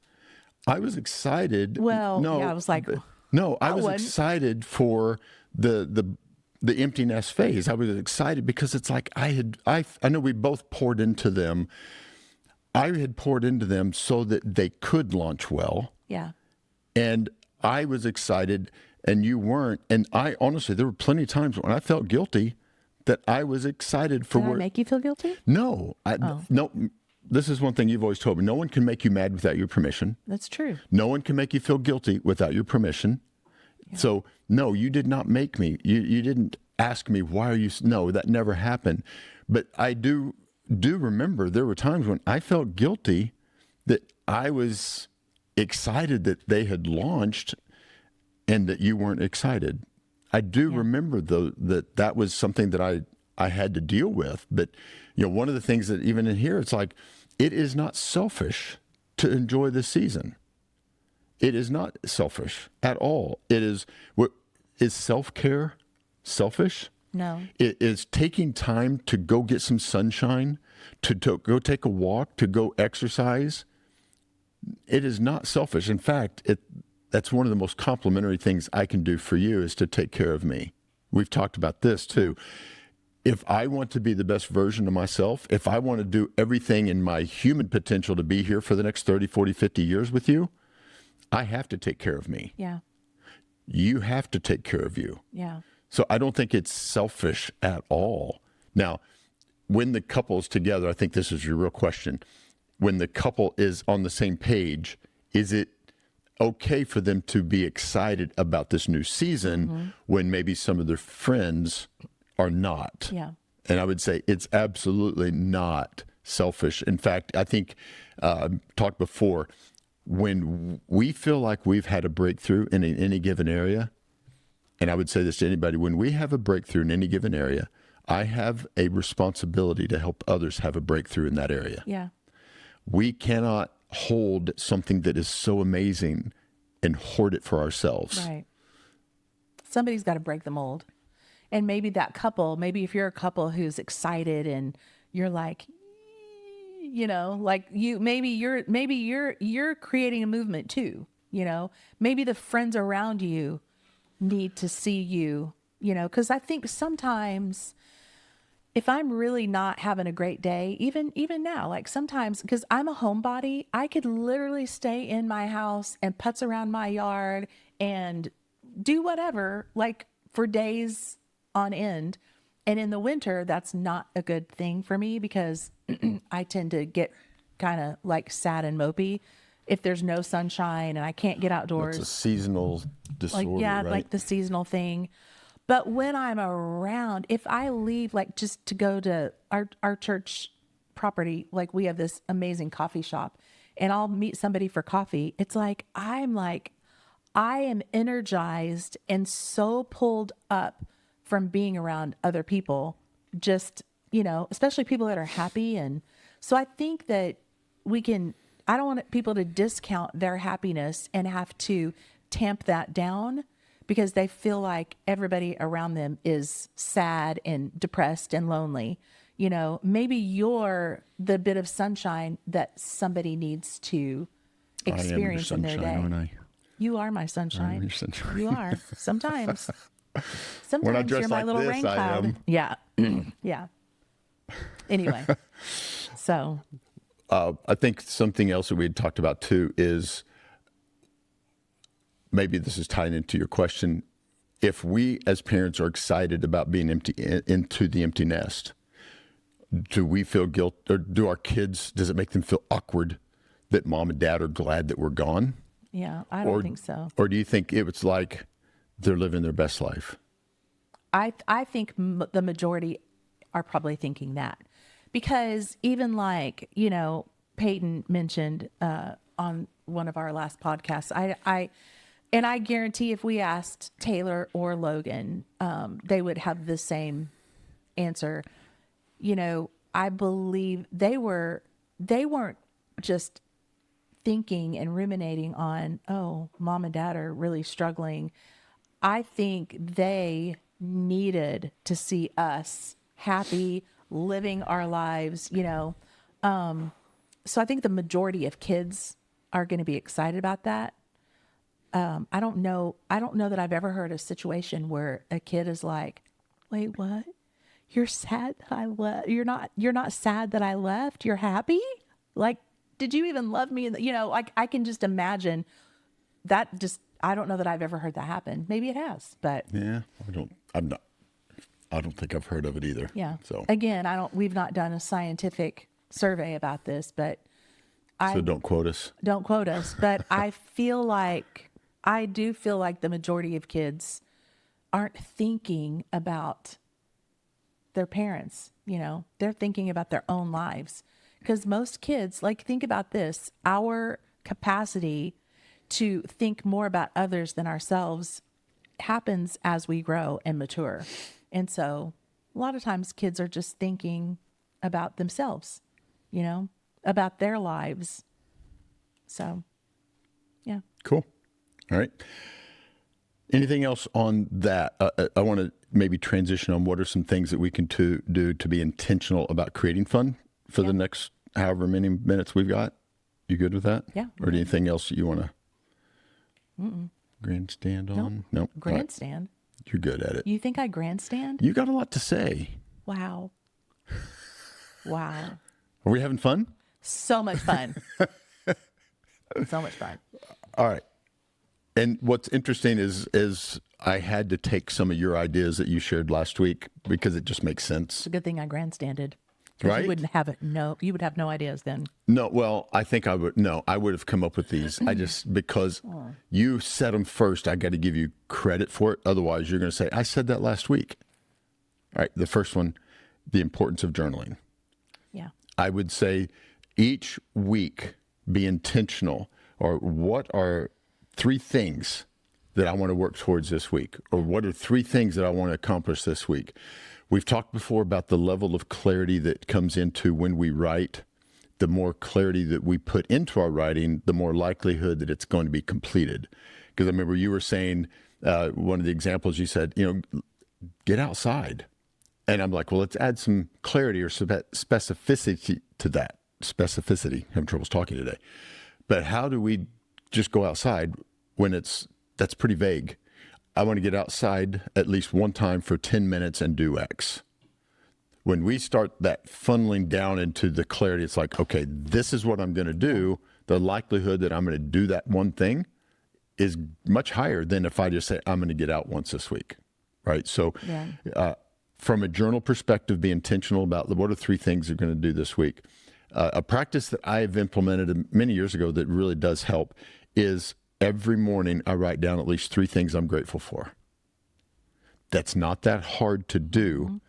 I was excited. Well, no, yeah, I was like, no, I was excited for the empty nest phase. I was excited because it's like I know we both poured into them. I had poured into them so that they could launch well. Yeah. And I was excited and you weren't. And I honestly, there were plenty of times when I felt guilty that I was excited for Did I make you feel guilty? No. No. This is one thing you've always told me. No one can make you mad without your permission. That's true. No one can make you feel guilty without your permission. Yeah. So, no, you did not make me. You didn't ask me, why are you... No, that never happened. But I do remember there were times when I felt guilty that I was excited that they had launched and that you weren't excited. I do remember, though, that was something that I had to deal with. But, you know, one of the things that even in here, it's like, it is not selfish to enjoy this season. It is not selfish at all. It is, is self-care selfish? No. It is taking time to go get some sunshine, to go take a walk, to go exercise. It is not selfish. In fact, that's one of the most complimentary things I can do for you is to take care of me. We've talked about this too. If I want to be the best version of myself, if I want to do everything in my human potential to be here for the next 30, 40, 50 years with you, I have to take care of me. Yeah. You have to take care of you. Yeah. So I don't think it's selfish at all. Now, when the couple's together, I think this is your real question. When the couple is on the same page, is it okay for them to be excited about this new season when maybe some of their friends are not? Yeah. And I would say it's absolutely not selfish. In fact, I think, talked before, when we feel like we've had a breakthrough in any given area, and I would say this to anybody, when we have a breakthrough in any given area, I have a responsibility to help others have a breakthrough in that area. Yeah. We cannot hold something that is so amazing and hoard it for ourselves. Right. Somebody's got to break the mold. And maybe that couple, maybe if you're a couple who's excited and you're like, you know, like maybe you're creating a movement too, you know, maybe the friends around you need to see you, you know, because I think sometimes if I'm really not having a great day, even now, like sometimes, because I'm a homebody, I could literally stay in my house and putz around my yard and do whatever, like for days on end. And in the winter, that's not a good thing for me because I tend to get kind of like sad and mopey if there's no sunshine and I can't get outdoors. It's a seasonal disorder, right? Like the seasonal thing. But when I'm around, if I leave, like just to go to our church property, like we have this amazing coffee shop and I'll meet somebody for coffee. It's like, I am energized and so pulled up from being around other people just, especially people that are happy. And so I think that I don't want people to discount their happiness and have to tamp that down because they feel like everybody around them is sad and depressed and lonely. Maybe you're the bit of sunshine that somebody needs to experience in their day. Aren't I? You are my sunshine. Your sunshine. You are. Sometimes. When I Sometimes dress you're my like little this, rain cloud. I am. Yeah. Yeah. Anyway. So. I think something else that we had talked about too is, maybe this is tied into your question. If we as parents are excited about being into the empty nest, do we feel guilt, or does it make them feel awkward that mom and dad are glad that we're gone? Yeah, I don't think so. Or do you think it was like they're living their best life? I think the majority are probably thinking that, because even like, Peyton mentioned on one of our last podcasts, I guarantee if we asked Taylor or Logan, they would have the same answer. I believe they weren't just thinking and ruminating on, oh, mom and dad are really struggling. I think they needed to see us happy, living our lives, So I think the majority of kids are going to be excited about that. I don't know that I've ever heard a situation where a kid is like, wait, what? You're sad that I left? You're not sad that I left? You're happy? Like, did you even love me? I can just imagine that. I don't know that I've ever heard that happen. Maybe it has, but yeah, I don't think I've heard of it either. Yeah. So again, we've not done a scientific survey about this, but so don't quote us. Don't quote us. But I do feel like the majority of kids aren't thinking about their parents. They're thinking about their own lives. Because most kids, think about this, our capacity to think more about others than ourselves happens as we grow and mature. And so a lot of times kids are just thinking about themselves, about their lives. So, yeah. Cool. All right. Anything else on that? I want to maybe transition on what are some things that we can do to be intentional about creating fun for the next however many minutes we've got. You good with that? Yeah. Or anything else that you want to grandstand on? Nope. Grandstand? Right. You're good at it. You think I grandstand? You got a lot to say. Wow. Wow. Are we having fun? So much fun. So much fun. All right. And what's interesting is I had to take some of your ideas that you shared last week because it just makes sense. It's a good thing I grandstanded. Right? You wouldn't have it. No, you would have no ideas then. No, well, I think I would. No, I would have come up with these. Because you said them first, I got to give you credit for it. Otherwise, you're going to say, I said that last week. All right. The first one, the importance of journaling. Yeah. I would say each week be intentional, or what are 3 things that I want to work towards this week? Or what are 3 things that I want to accomplish this week? We've talked before about the level of clarity that comes into when we write. The more clarity that we put into our writing, the more likelihood that it's going to be completed. Because I remember you were saying, one of the examples you said, get outside. And I'm like, well, let's add some clarity or specificity to that. Specificity. Having troubles talking today. But how do we just go outside when that's pretty vague? I want to get outside at least one time for 10 minutes and do X. When we start that funneling down into the clarity, it's like, okay, this is what I'm going to do. The likelihood that I'm going to do that one thing is much higher than if I just say, I'm going to get out once this week, right? So from a journal perspective, be intentional about what are 3 things you're going to do this week. A practice that I've implemented many years ago that really does help is every morning I write down at least 3 things I'm grateful for. That's not that hard to do,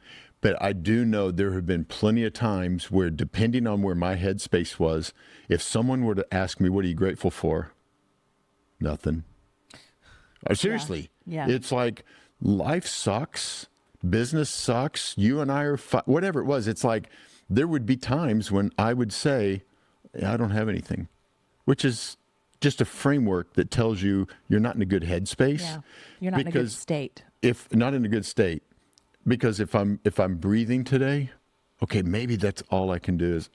but I do know there have been plenty of times where, depending on where my headspace was, if someone were to ask me, what are you grateful for? Nothing. Seriously. Yeah. It's like life sucks, business sucks. You and I are, whatever it was. It's like there would be times when I would say, I don't have anything, which is just a framework that tells you you're not in a good headspace. Yeah. You're not in a good state. If not in a good state, because if I'm breathing today, okay, maybe that's all I can do is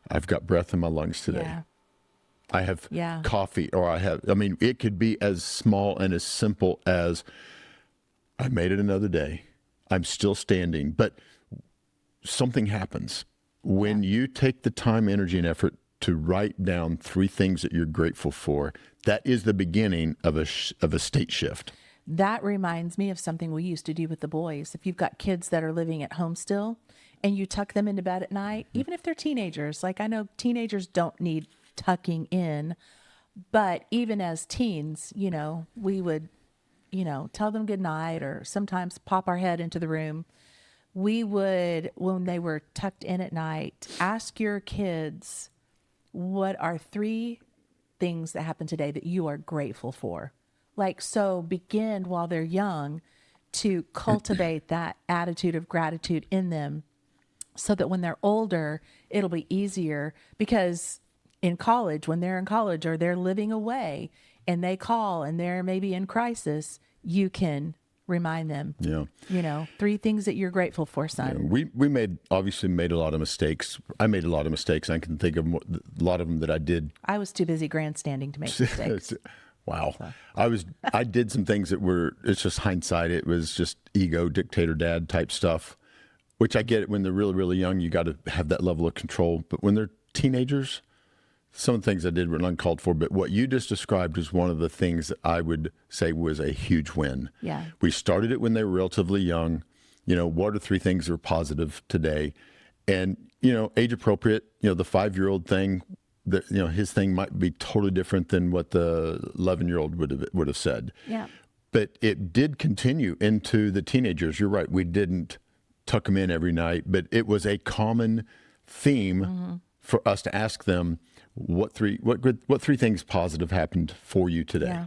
I've got breath in my lungs today. Yeah. I have coffee, or it could be as small and as simple as I made it another day. I'm still standing, but something happens when you take the time, energy, and effort to write down 3 things that you're grateful for. That is the beginning of a state shift. That reminds me of something we used to do with the boys. If you've got kids that are living at home still and you tuck them into bed at night, even if they're teenagers, like I know teenagers don't need tucking in, but even as teens, we would, tell them good night or sometimes pop our head into the room. We would, when they were tucked in at night, ask your kids, what are 3 things that happened today that you are grateful for? So begin while they're young to cultivate that attitude of gratitude in them so that when they're older, it'll be easier, because when they're in college or they're living away and they call and they're maybe in crisis, you can remind them, 3 things that you're grateful for, son. Yeah, we obviously made a lot of mistakes. I made a lot of mistakes. I can think of a lot of them that I did. I was too busy grandstanding to make mistakes. Wow. I did some things that it's just hindsight. It was just ego, dictator dad type stuff, which I get it when they're really, really young. You got to have that level of control. But when they're teenagers, some of the things I did were uncalled for. But what you just described is one of the things that I would say was a huge win. Yeah. We started it when they were relatively young. What are 3 things that are positive today? And, age appropriate, the 5-year-old thing, that his thing might be totally different than what the 11-year-old would have said. Yeah. But it did continue into the teenagers. You're right. We didn't tuck them in every night, but it was a common theme for us to ask them, what 3 things positive happened for you today? Yeah.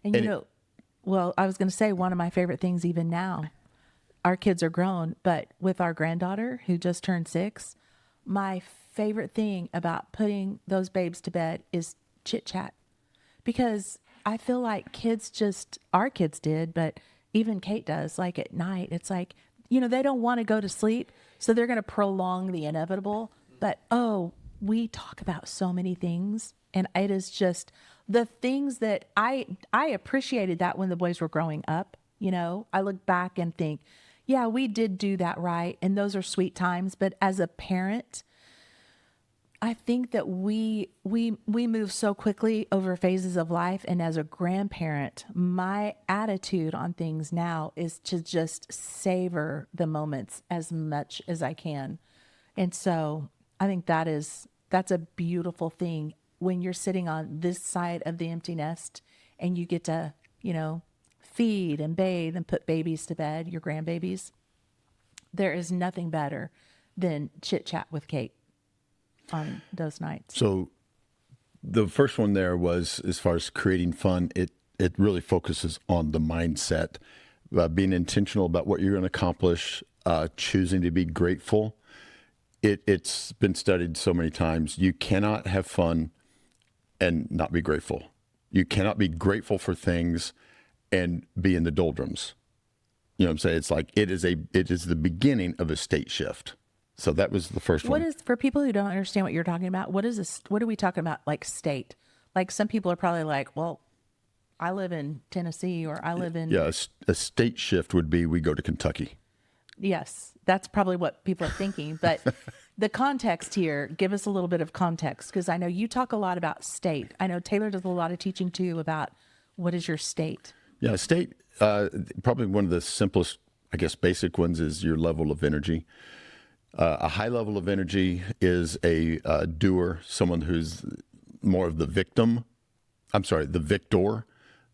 And I was going to say, one of my favorite things even now, our kids are grown, but with our granddaughter who just turned 6, my favorite thing about putting those babes to bed is chit chat, because I feel like our kids did, but even Kate does, like at night, it's like, they don't want to go to sleep. So they're going to prolong the inevitable, but we talk about so many things, and it is just the things that I appreciated that when the boys were growing up. I look back and think, yeah, we did do that right. And those are sweet times. But as a parent, I think that we move so quickly over phases of life. And as a grandparent, my attitude on things now is to just savor the moments as much as I can. And so I think that's a beautiful thing when you're sitting on this side of the empty nest and you get to, feed and bathe and put babies to bed, your grandbabies. There is nothing better than chit chat with Kate on those nights. So the first one there was, as far as creating fun, it really focuses on the mindset, being intentional about what you're going to accomplish, choosing to be grateful. It's been studied so many times. You cannot have fun and not be grateful. You cannot be grateful for things and be in the doldrums. You know what I'm saying? It's like it is the beginning of a state shift. So that was the first one. What is, for people who don't understand what you're talking about, what is this? What are we talking about? Like state? Like some people are probably like, well, I live in Tennessee or I live in. Yeah, a state shift would be we go to Kentucky. Yes, that's probably what people are thinking. But the context here, give us a little bit of context, because I know you talk a lot about state. I know Taylor does a lot of teaching too about what is your state. Yeah, state, probably one of the simplest, I guess, basic ones is your level of energy. A high level of energy is a doer, someone who's more of the victim. The victor.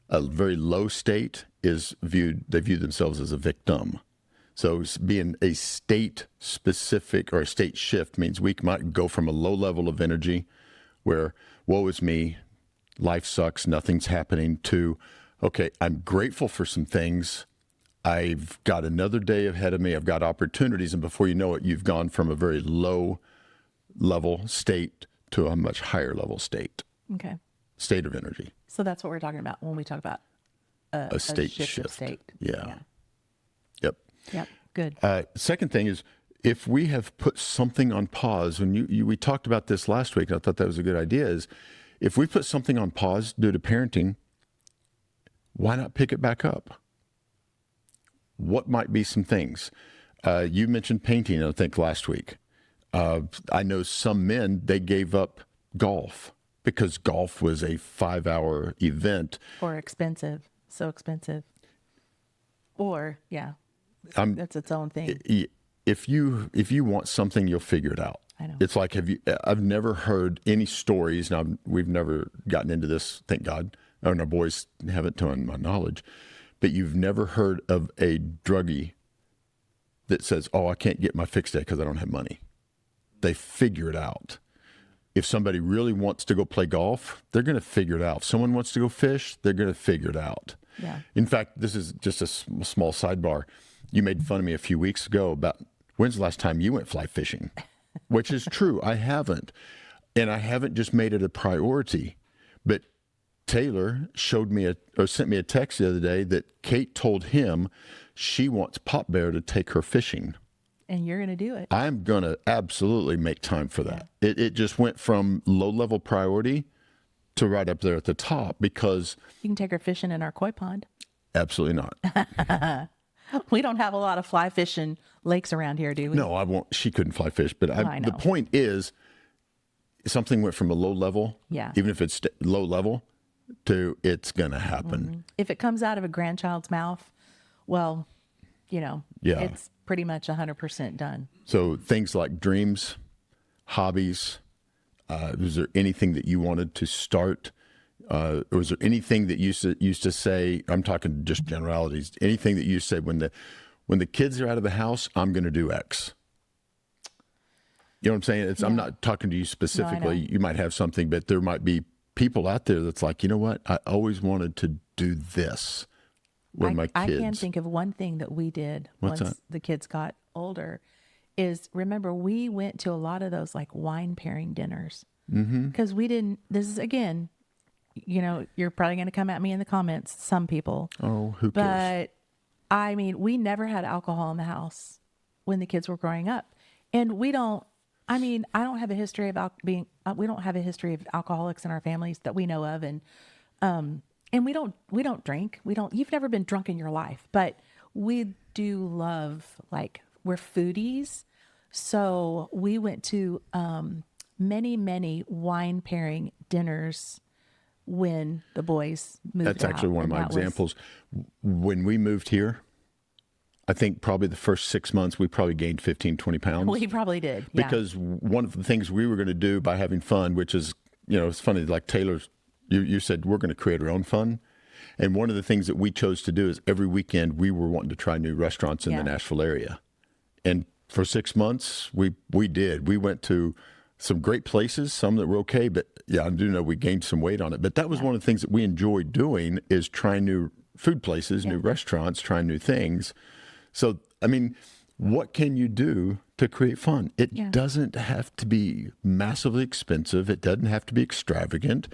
A very low state they view themselves as a victim. So being a state specific or a state shift means we might go from a low level of energy where, woe is me, life sucks, nothing's happening, to, okay, I'm grateful for some things. I've got another day ahead of me. I've got opportunities. And before you know it, you've gone from a very low level state to a much higher level state. Okay. State of energy. So that's what we're talking about when we talk about a state shift. Of state. Yeah. Yep. Yep. Good. Second thing is, if we have put something on pause, when we talked about this last week, and I thought that was a good idea, is if we put something on pause due to parenting, why not pick it back up? What might be some things? You mentioned painting, I think, last week. I know some men, they gave up golf because golf was a 5-hour event. Or expensive. So expensive. Or, yeah, that's its own thing. If you want something, you'll figure it out. I know. It's like, I've never heard any stories. Now, we've never gotten into this, thank God, and our boys haven't, to my knowledge, but you've never heard of a druggie that says, oh, I can't get my fix day because I don't have money. They figure it out. If somebody really wants to go play golf, they're going to figure it out. If someone wants to go fish, they're going to figure it out. Yeah. In fact, this is just a small sidebar. You made fun of me a few weeks ago about when's the last time you went fly fishing, which is true. I haven't. And I haven't just made it a priority. But Taylor sent me a text the other day that Kate told him she wants Pop Bear to take her fishing. And you're going to do it. I'm going to absolutely make time for that. Yeah. It just went from low-level priority to right up there at the top because... You can take her fishing in our koi pond. Absolutely not. We don't have a lot of fly fishing lakes around here, do we? No, I won't. She couldn't fly fish. But I know. The point is, something went from a low level, even if it's low level, to it's going to happen. Mm-hmm. If it comes out of a grandchild's mouth, well, it's pretty much 100% done. So things like dreams, hobbies, was there anything that you wanted to start? Or was there anything that you used to say, I'm talking just generalities, anything that you said when the kids are out of the house, I'm going to do X? You know what I'm saying? I'm not talking to you specifically. No, you might have something, but there might be people out there that's like, you know what? I always wanted to do this. My kids. I can think of one thing that we did once the kids got older is, remember, we went to a lot of those like wine pairing dinners because we didn't, this is again, you're probably going to come at me in the comments, some people. Oh, who cares? But I mean, we never had alcohol in the house when the kids were growing up. And I don't have a history of we don't have a history of alcoholics in our families that we know of. And we don't drink. You've never been drunk in your life, but we do love, we're foodies. So we went to many, many wine pairing dinners when the boys moved out. That's actually one of my examples. When we moved here, I think probably the first 6 months, we probably gained 15, 20 pounds. We probably did. Yeah. Because one of the things we were going to do by having fun, which is, it's funny, like Taylor's, you said we're going to create our own fun. And one of the things that we chose to do is every weekend we were wanting to try new restaurants in the Nashville area. And for 6 months, we did. We went to some great places, some that were okay, but I do know we gained some weight on it. But that was one of the things that we enjoyed doing is trying new food places, new restaurants, trying new things. So, what can you do to create fun? It doesn't have to be massively expensive. It doesn't have to be extravagant.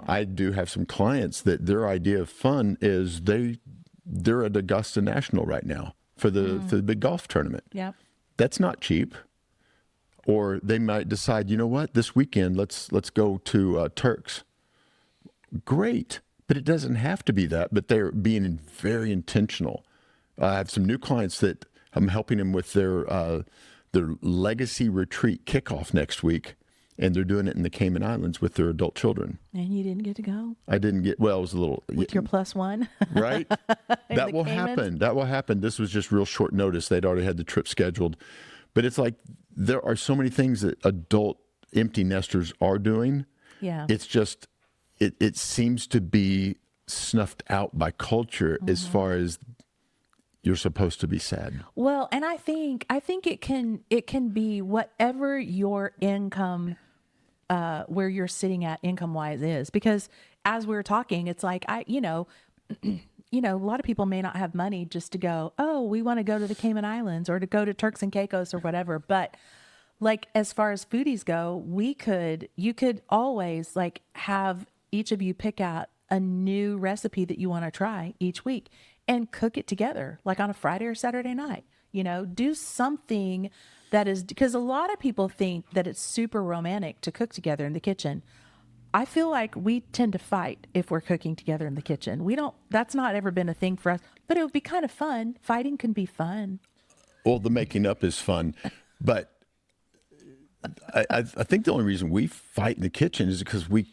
I do have some clients that their idea of fun is they're at Augusta National right now for the big golf tournament. Yeah. That's not cheap. Or they might decide, you know what, this weekend let's go to Turks. Great, but it doesn't have to be that. But they're being very intentional. I have some new clients that I'm helping them with their legacy retreat kickoff next week. And they're doing it in the Cayman Islands with their adult children. And you didn't get to go? I didn't get, it was a little. With your +1? Right? That will happen. That will happen. This was just real short notice. They'd already had the trip scheduled. But it's like there are so many things that adult empty nesters are doing. Yeah. It's just, it seems to be snuffed out by culture as far as you're supposed to be sad. Well, and I think it can be whatever your income, where you're sitting at income wise is, because as we're talking, it's like, a lot of people may not have money just to go, oh, we want to go to the Cayman Islands or to go to Turks and Caicos or whatever. But like, as far as foodies go, you could always like have each of you pick out a new recipe that you want to try each week and cook it together, like on a Friday or Saturday night. Do something that is, because a lot of people think that it's super romantic to cook together in the kitchen. I feel like we tend to fight if we're cooking together in the kitchen. That's not ever been a thing for us, but it would be kind of fun. Fighting can be fun. Well, the making up is fun, but I think the only reason we fight in the kitchen is because we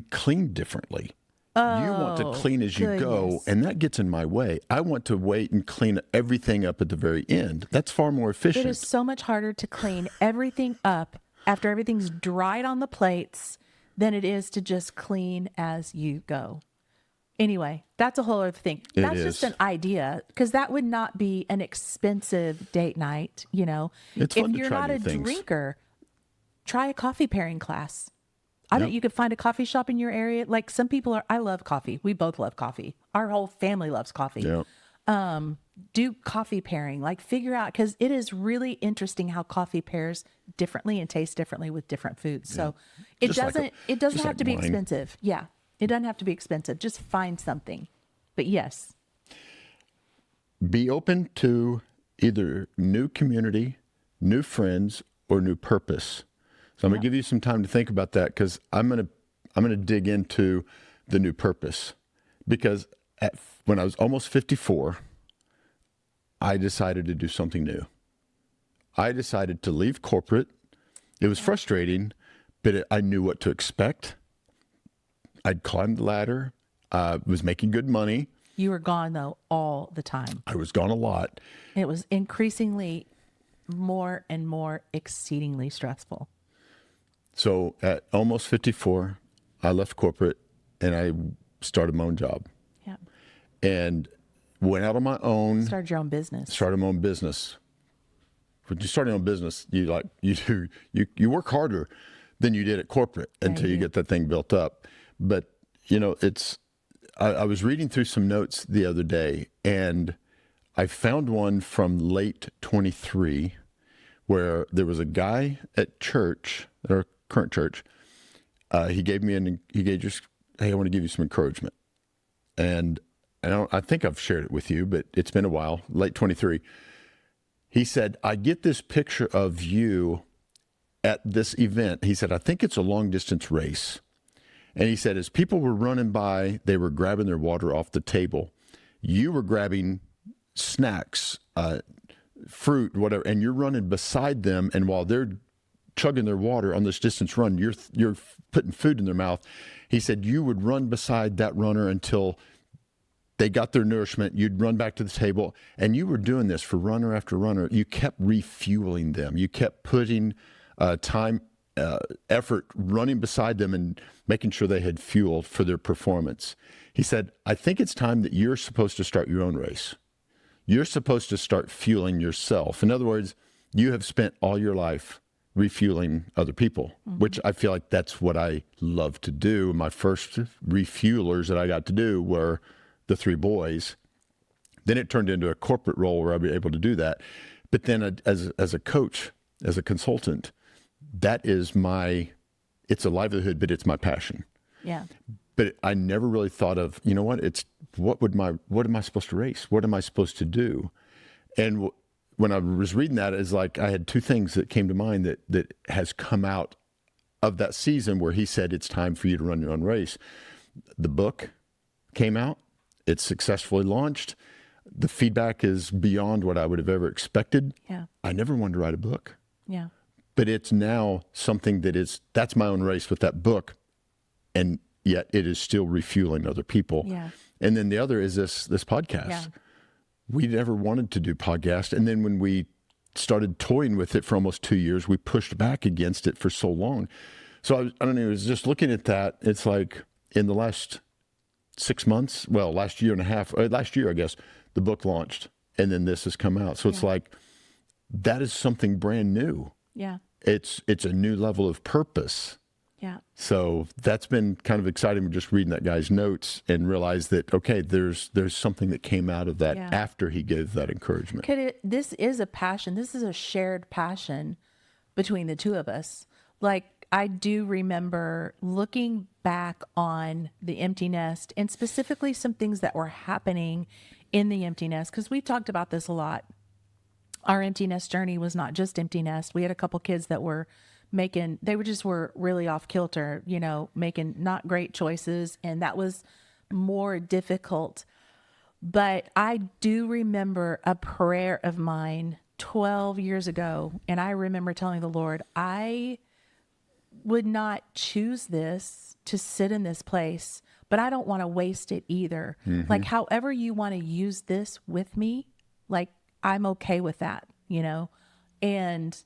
clean differently. Oh, you want to clean as you go, and that gets in my way. I want to wait and clean everything up at the very end. That's far more efficient. It is so much harder to clean everything up after everything's dried on the plates than it is to just clean as you go. Anyway, that's a whole other thing. That's just an idea, because that would not be an expensive date night. It's fun if to you're try not new a things. drinker, try a coffee pairing class. I bet you could find a coffee shop in your area. Like, some people I love coffee. We both love coffee. Our whole family loves coffee. Yeah. Do coffee pairing, like figure out, because it is really interesting how coffee pairs differently and tastes differently with different foods. So it doesn't have to be expensive. Yeah. It doesn't have to be expensive. Just find something. But yes. Be open to either new community, new friends, or new purpose. So I'm going to give you some time to think about that, because I'm going to dig into the new purpose, because when I was almost 54, I decided to do something new. I decided to leave corporate. It was frustrating, but I knew what to expect. I'd climbed the ladder, was making good money. You were gone, though, all the time. I was gone a lot. It was increasingly more and more exceedingly stressful. So at almost 54, I left corporate and I started my own job. Yeah. And went out on my own. Started your own business. Started my own business. When you start your own business, you work harder than you did at corporate until you get that thing built up. But I was reading through some notes the other day, and I found one from late 23 where there was a guy at church, our current church. He gave me hey, I want to give you some encouragement. And I think I've shared it with you, but it's been a while, late 23. He said, I get this picture of you at this event. He said, I think it's a long distance race. And he said, as people were running by, they were grabbing their water off the table. You were grabbing snacks, fruit, whatever, and you're running beside them. And while they're chugging their water on this distance run, you're putting food in their mouth. He said, you would run beside that runner until they got their nourishment. You'd run back to the table, and you were doing this for runner after runner. You kept refueling them. You kept putting time, effort, running beside them and making sure they had fuel for their performance. He said, I think it's time that you're supposed to start your own race. You're supposed to start fueling yourself. In other words, you have spent all your life refueling other people, which I feel like that's what I love to do. My first refuelers that I got to do were the three boys. Then it turned into a corporate role where I'd be able to do that. But then as a coach, as a consultant, that is it's a livelihood, but it's my passion. Yeah. But I never really thought of, you know what, what am I supposed to race? What am I supposed to do? And when I was reading that, it's like I had two things that came to mind that has come out of that season where he said, it's time for you to run your own race. The book came out. It's successfully launched. The feedback is beyond what I would have ever expected. Yeah. I never wanted to write a book. Yeah. But it's now something that's my own race with that book. And yet it is still refueling other people. Yeah. And then the other is this podcast. Yeah. We never wanted to do podcast. And then when we started toying with it for almost 2 years, we pushed back against it for so long. So I don't know, I was just looking at that. It's like in the last 6 months, well, last year and a half, last year, I guess, the book launched and then this has come out. So it's like, that is something brand new. Yeah. It's a new level of purpose Yeah. So that's been kind of exciting, just reading that guy's notes and realize that, okay, there's something that came out of that after he gave that encouragement. This is a passion. This is a shared passion between the two of us. Like, I do remember looking back on the empty nest and specifically some things that were happening in the empty nest, because we talked about this a lot. Our empty nest journey was not just empty nest. We had a couple kids that were were really off kilter, making not great choices. And that was more difficult. But I do remember a prayer of mine 12 years ago. And I remember telling the Lord, I would not choose this to sit in this place, but I don't want to waste it either. Mm-hmm. Like, however you want to use this with me, like, I'm okay with that, and,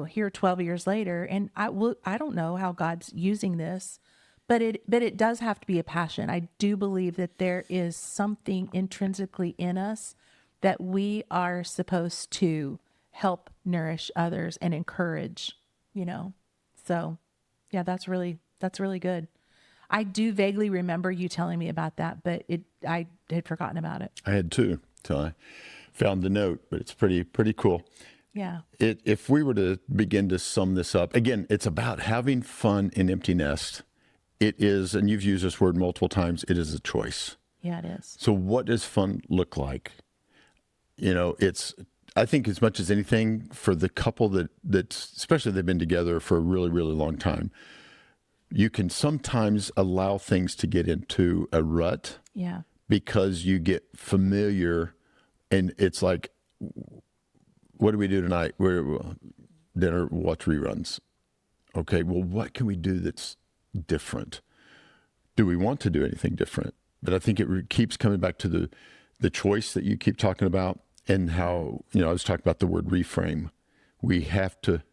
here 12 years later, and I don't know how God's using this, but it does have to be a passion. I do believe that there is something intrinsically in us that we are supposed to help nourish others and encourage, So yeah, that's really good. I do vaguely remember you telling me about that, but I had forgotten about it. I had too, till I found the note, but it's pretty cool. Yeah. If we were to begin to sum this up, again, it's about having fun in empty nest. It is, and you've used this word multiple times, it is a choice. Yeah, it is. So what does fun look like? I think as much as anything for the couple that especially they've been together for a really, really long time, you can sometimes allow things to get into a rut. Yeah. Because you get familiar and it's like, what do we do tonight? We're dinner, watch reruns. Okay, well, what can we do that's different? Do we want to do anything different? But I think it keeps coming back to the choice that you keep talking about and how, I was talking about the word reframe. We have to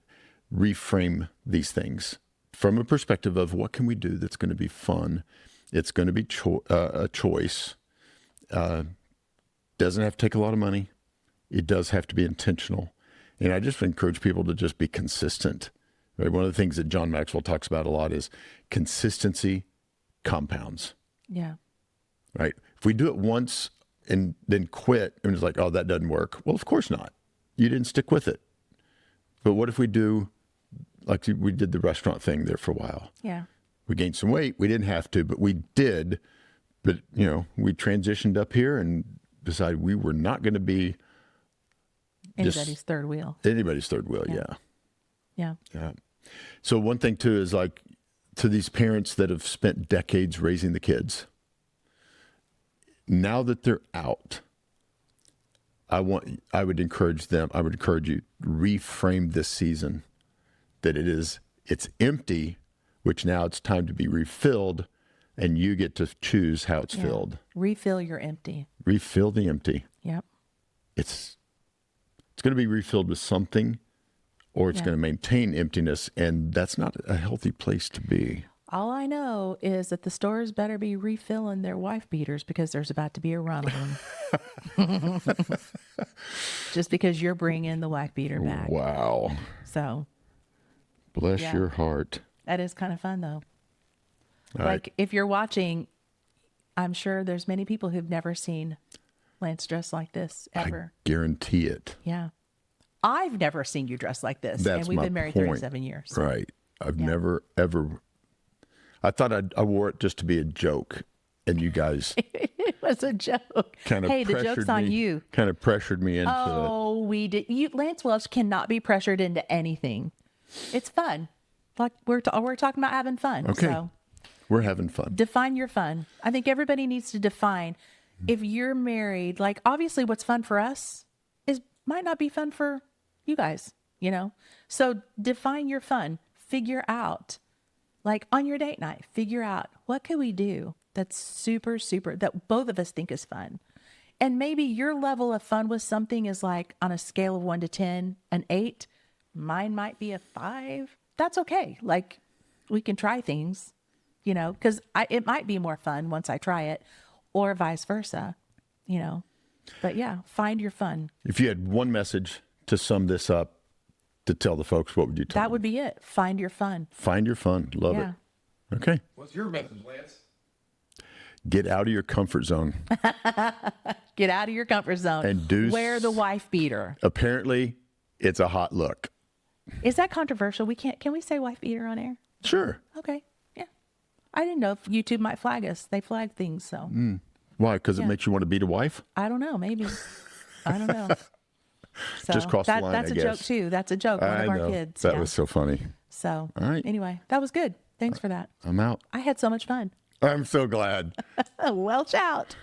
reframe these things from a perspective of what can we do that's going to be fun. It's going to be a choice. Doesn't have to take a lot of money. It does have to be intentional. And I just encourage people to just be consistent. Right? One of the things that John Maxwell talks about a lot is consistency compounds. Yeah. Right? If we do it once and then quit, and it's like, oh, that doesn't work. Well, of course not. You didn't stick with it. But what if we do, like we did the restaurant thing there for a while? Yeah. We gained some weight. We didn't have to, but we did. But, we transitioned up here and decided we were not going to be anybody's third wheel. Anybody's third wheel, yeah. Yeah. Yeah. So one thing, too, is like to these parents that have spent decades raising the kids, now that they're out, I would encourage you, reframe this season that it's empty, which now it's time to be refilled, and you get to choose how it's filled. Refill your empty. Refill the empty. Yep. It's going to be refilled with something, or it's going to maintain emptiness, and that's not a healthy place to be. All I know is that the stores better be refilling their wife beaters because there's about to be a run of them. Just because you're bringing the wife beater back. Wow. So. Bless your heart. That is kind of fun, though. All like, right. If you're watching, I'm sure there's many people who've never seen Lance dressed like this, ever. I guarantee it. Yeah. I've never seen you dressed like this. That's and we've my been married point. 37 years. Right. I've never, ever. I thought I wore it just to be a joke. And you guys. It was a joke. Hey, the joke's on you. Kind of pressured me into it. Oh, we did. Lance Welch cannot be pressured into anything. It's fun. Like we're talking about having fun. Okay. So we're having fun. Define your fun. I think everybody needs to define. If you're married, like obviously what's fun for us might not be fun for you guys, So define your fun. Figure out, like on your date night, figure out what can we do that's super, super, that both of us think is fun. And maybe your level of fun with something is like on a scale of 1 to 10, an 8. Mine might be a 5. That's okay. Like we can try things, because it might be more fun once I try it, or vice versa, But yeah, find your fun. If you had one message to sum this up to tell the folks, what would you tell That them? would be it. Find your fun. Find your fun. Love Yeah. it. Okay. What's your message, Lance? Get out of your comfort zone. Get out of your comfort zone. And wear the wife beater. Apparently, it's a hot look. Is that controversial? Can we say wife beater on air? Sure. Okay. Yeah. I didn't know if YouTube might flag us. They flag things, so. Why? Because it makes you want to beat a wife? I don't know. Maybe. I don't know. So Just cross the line, that's I a guess. joke too. That's a joke. One of our kids. That was so funny. So All right. anyway, that was good. Thanks for that. I'm out. I had so much fun. I'm so glad. Welch out.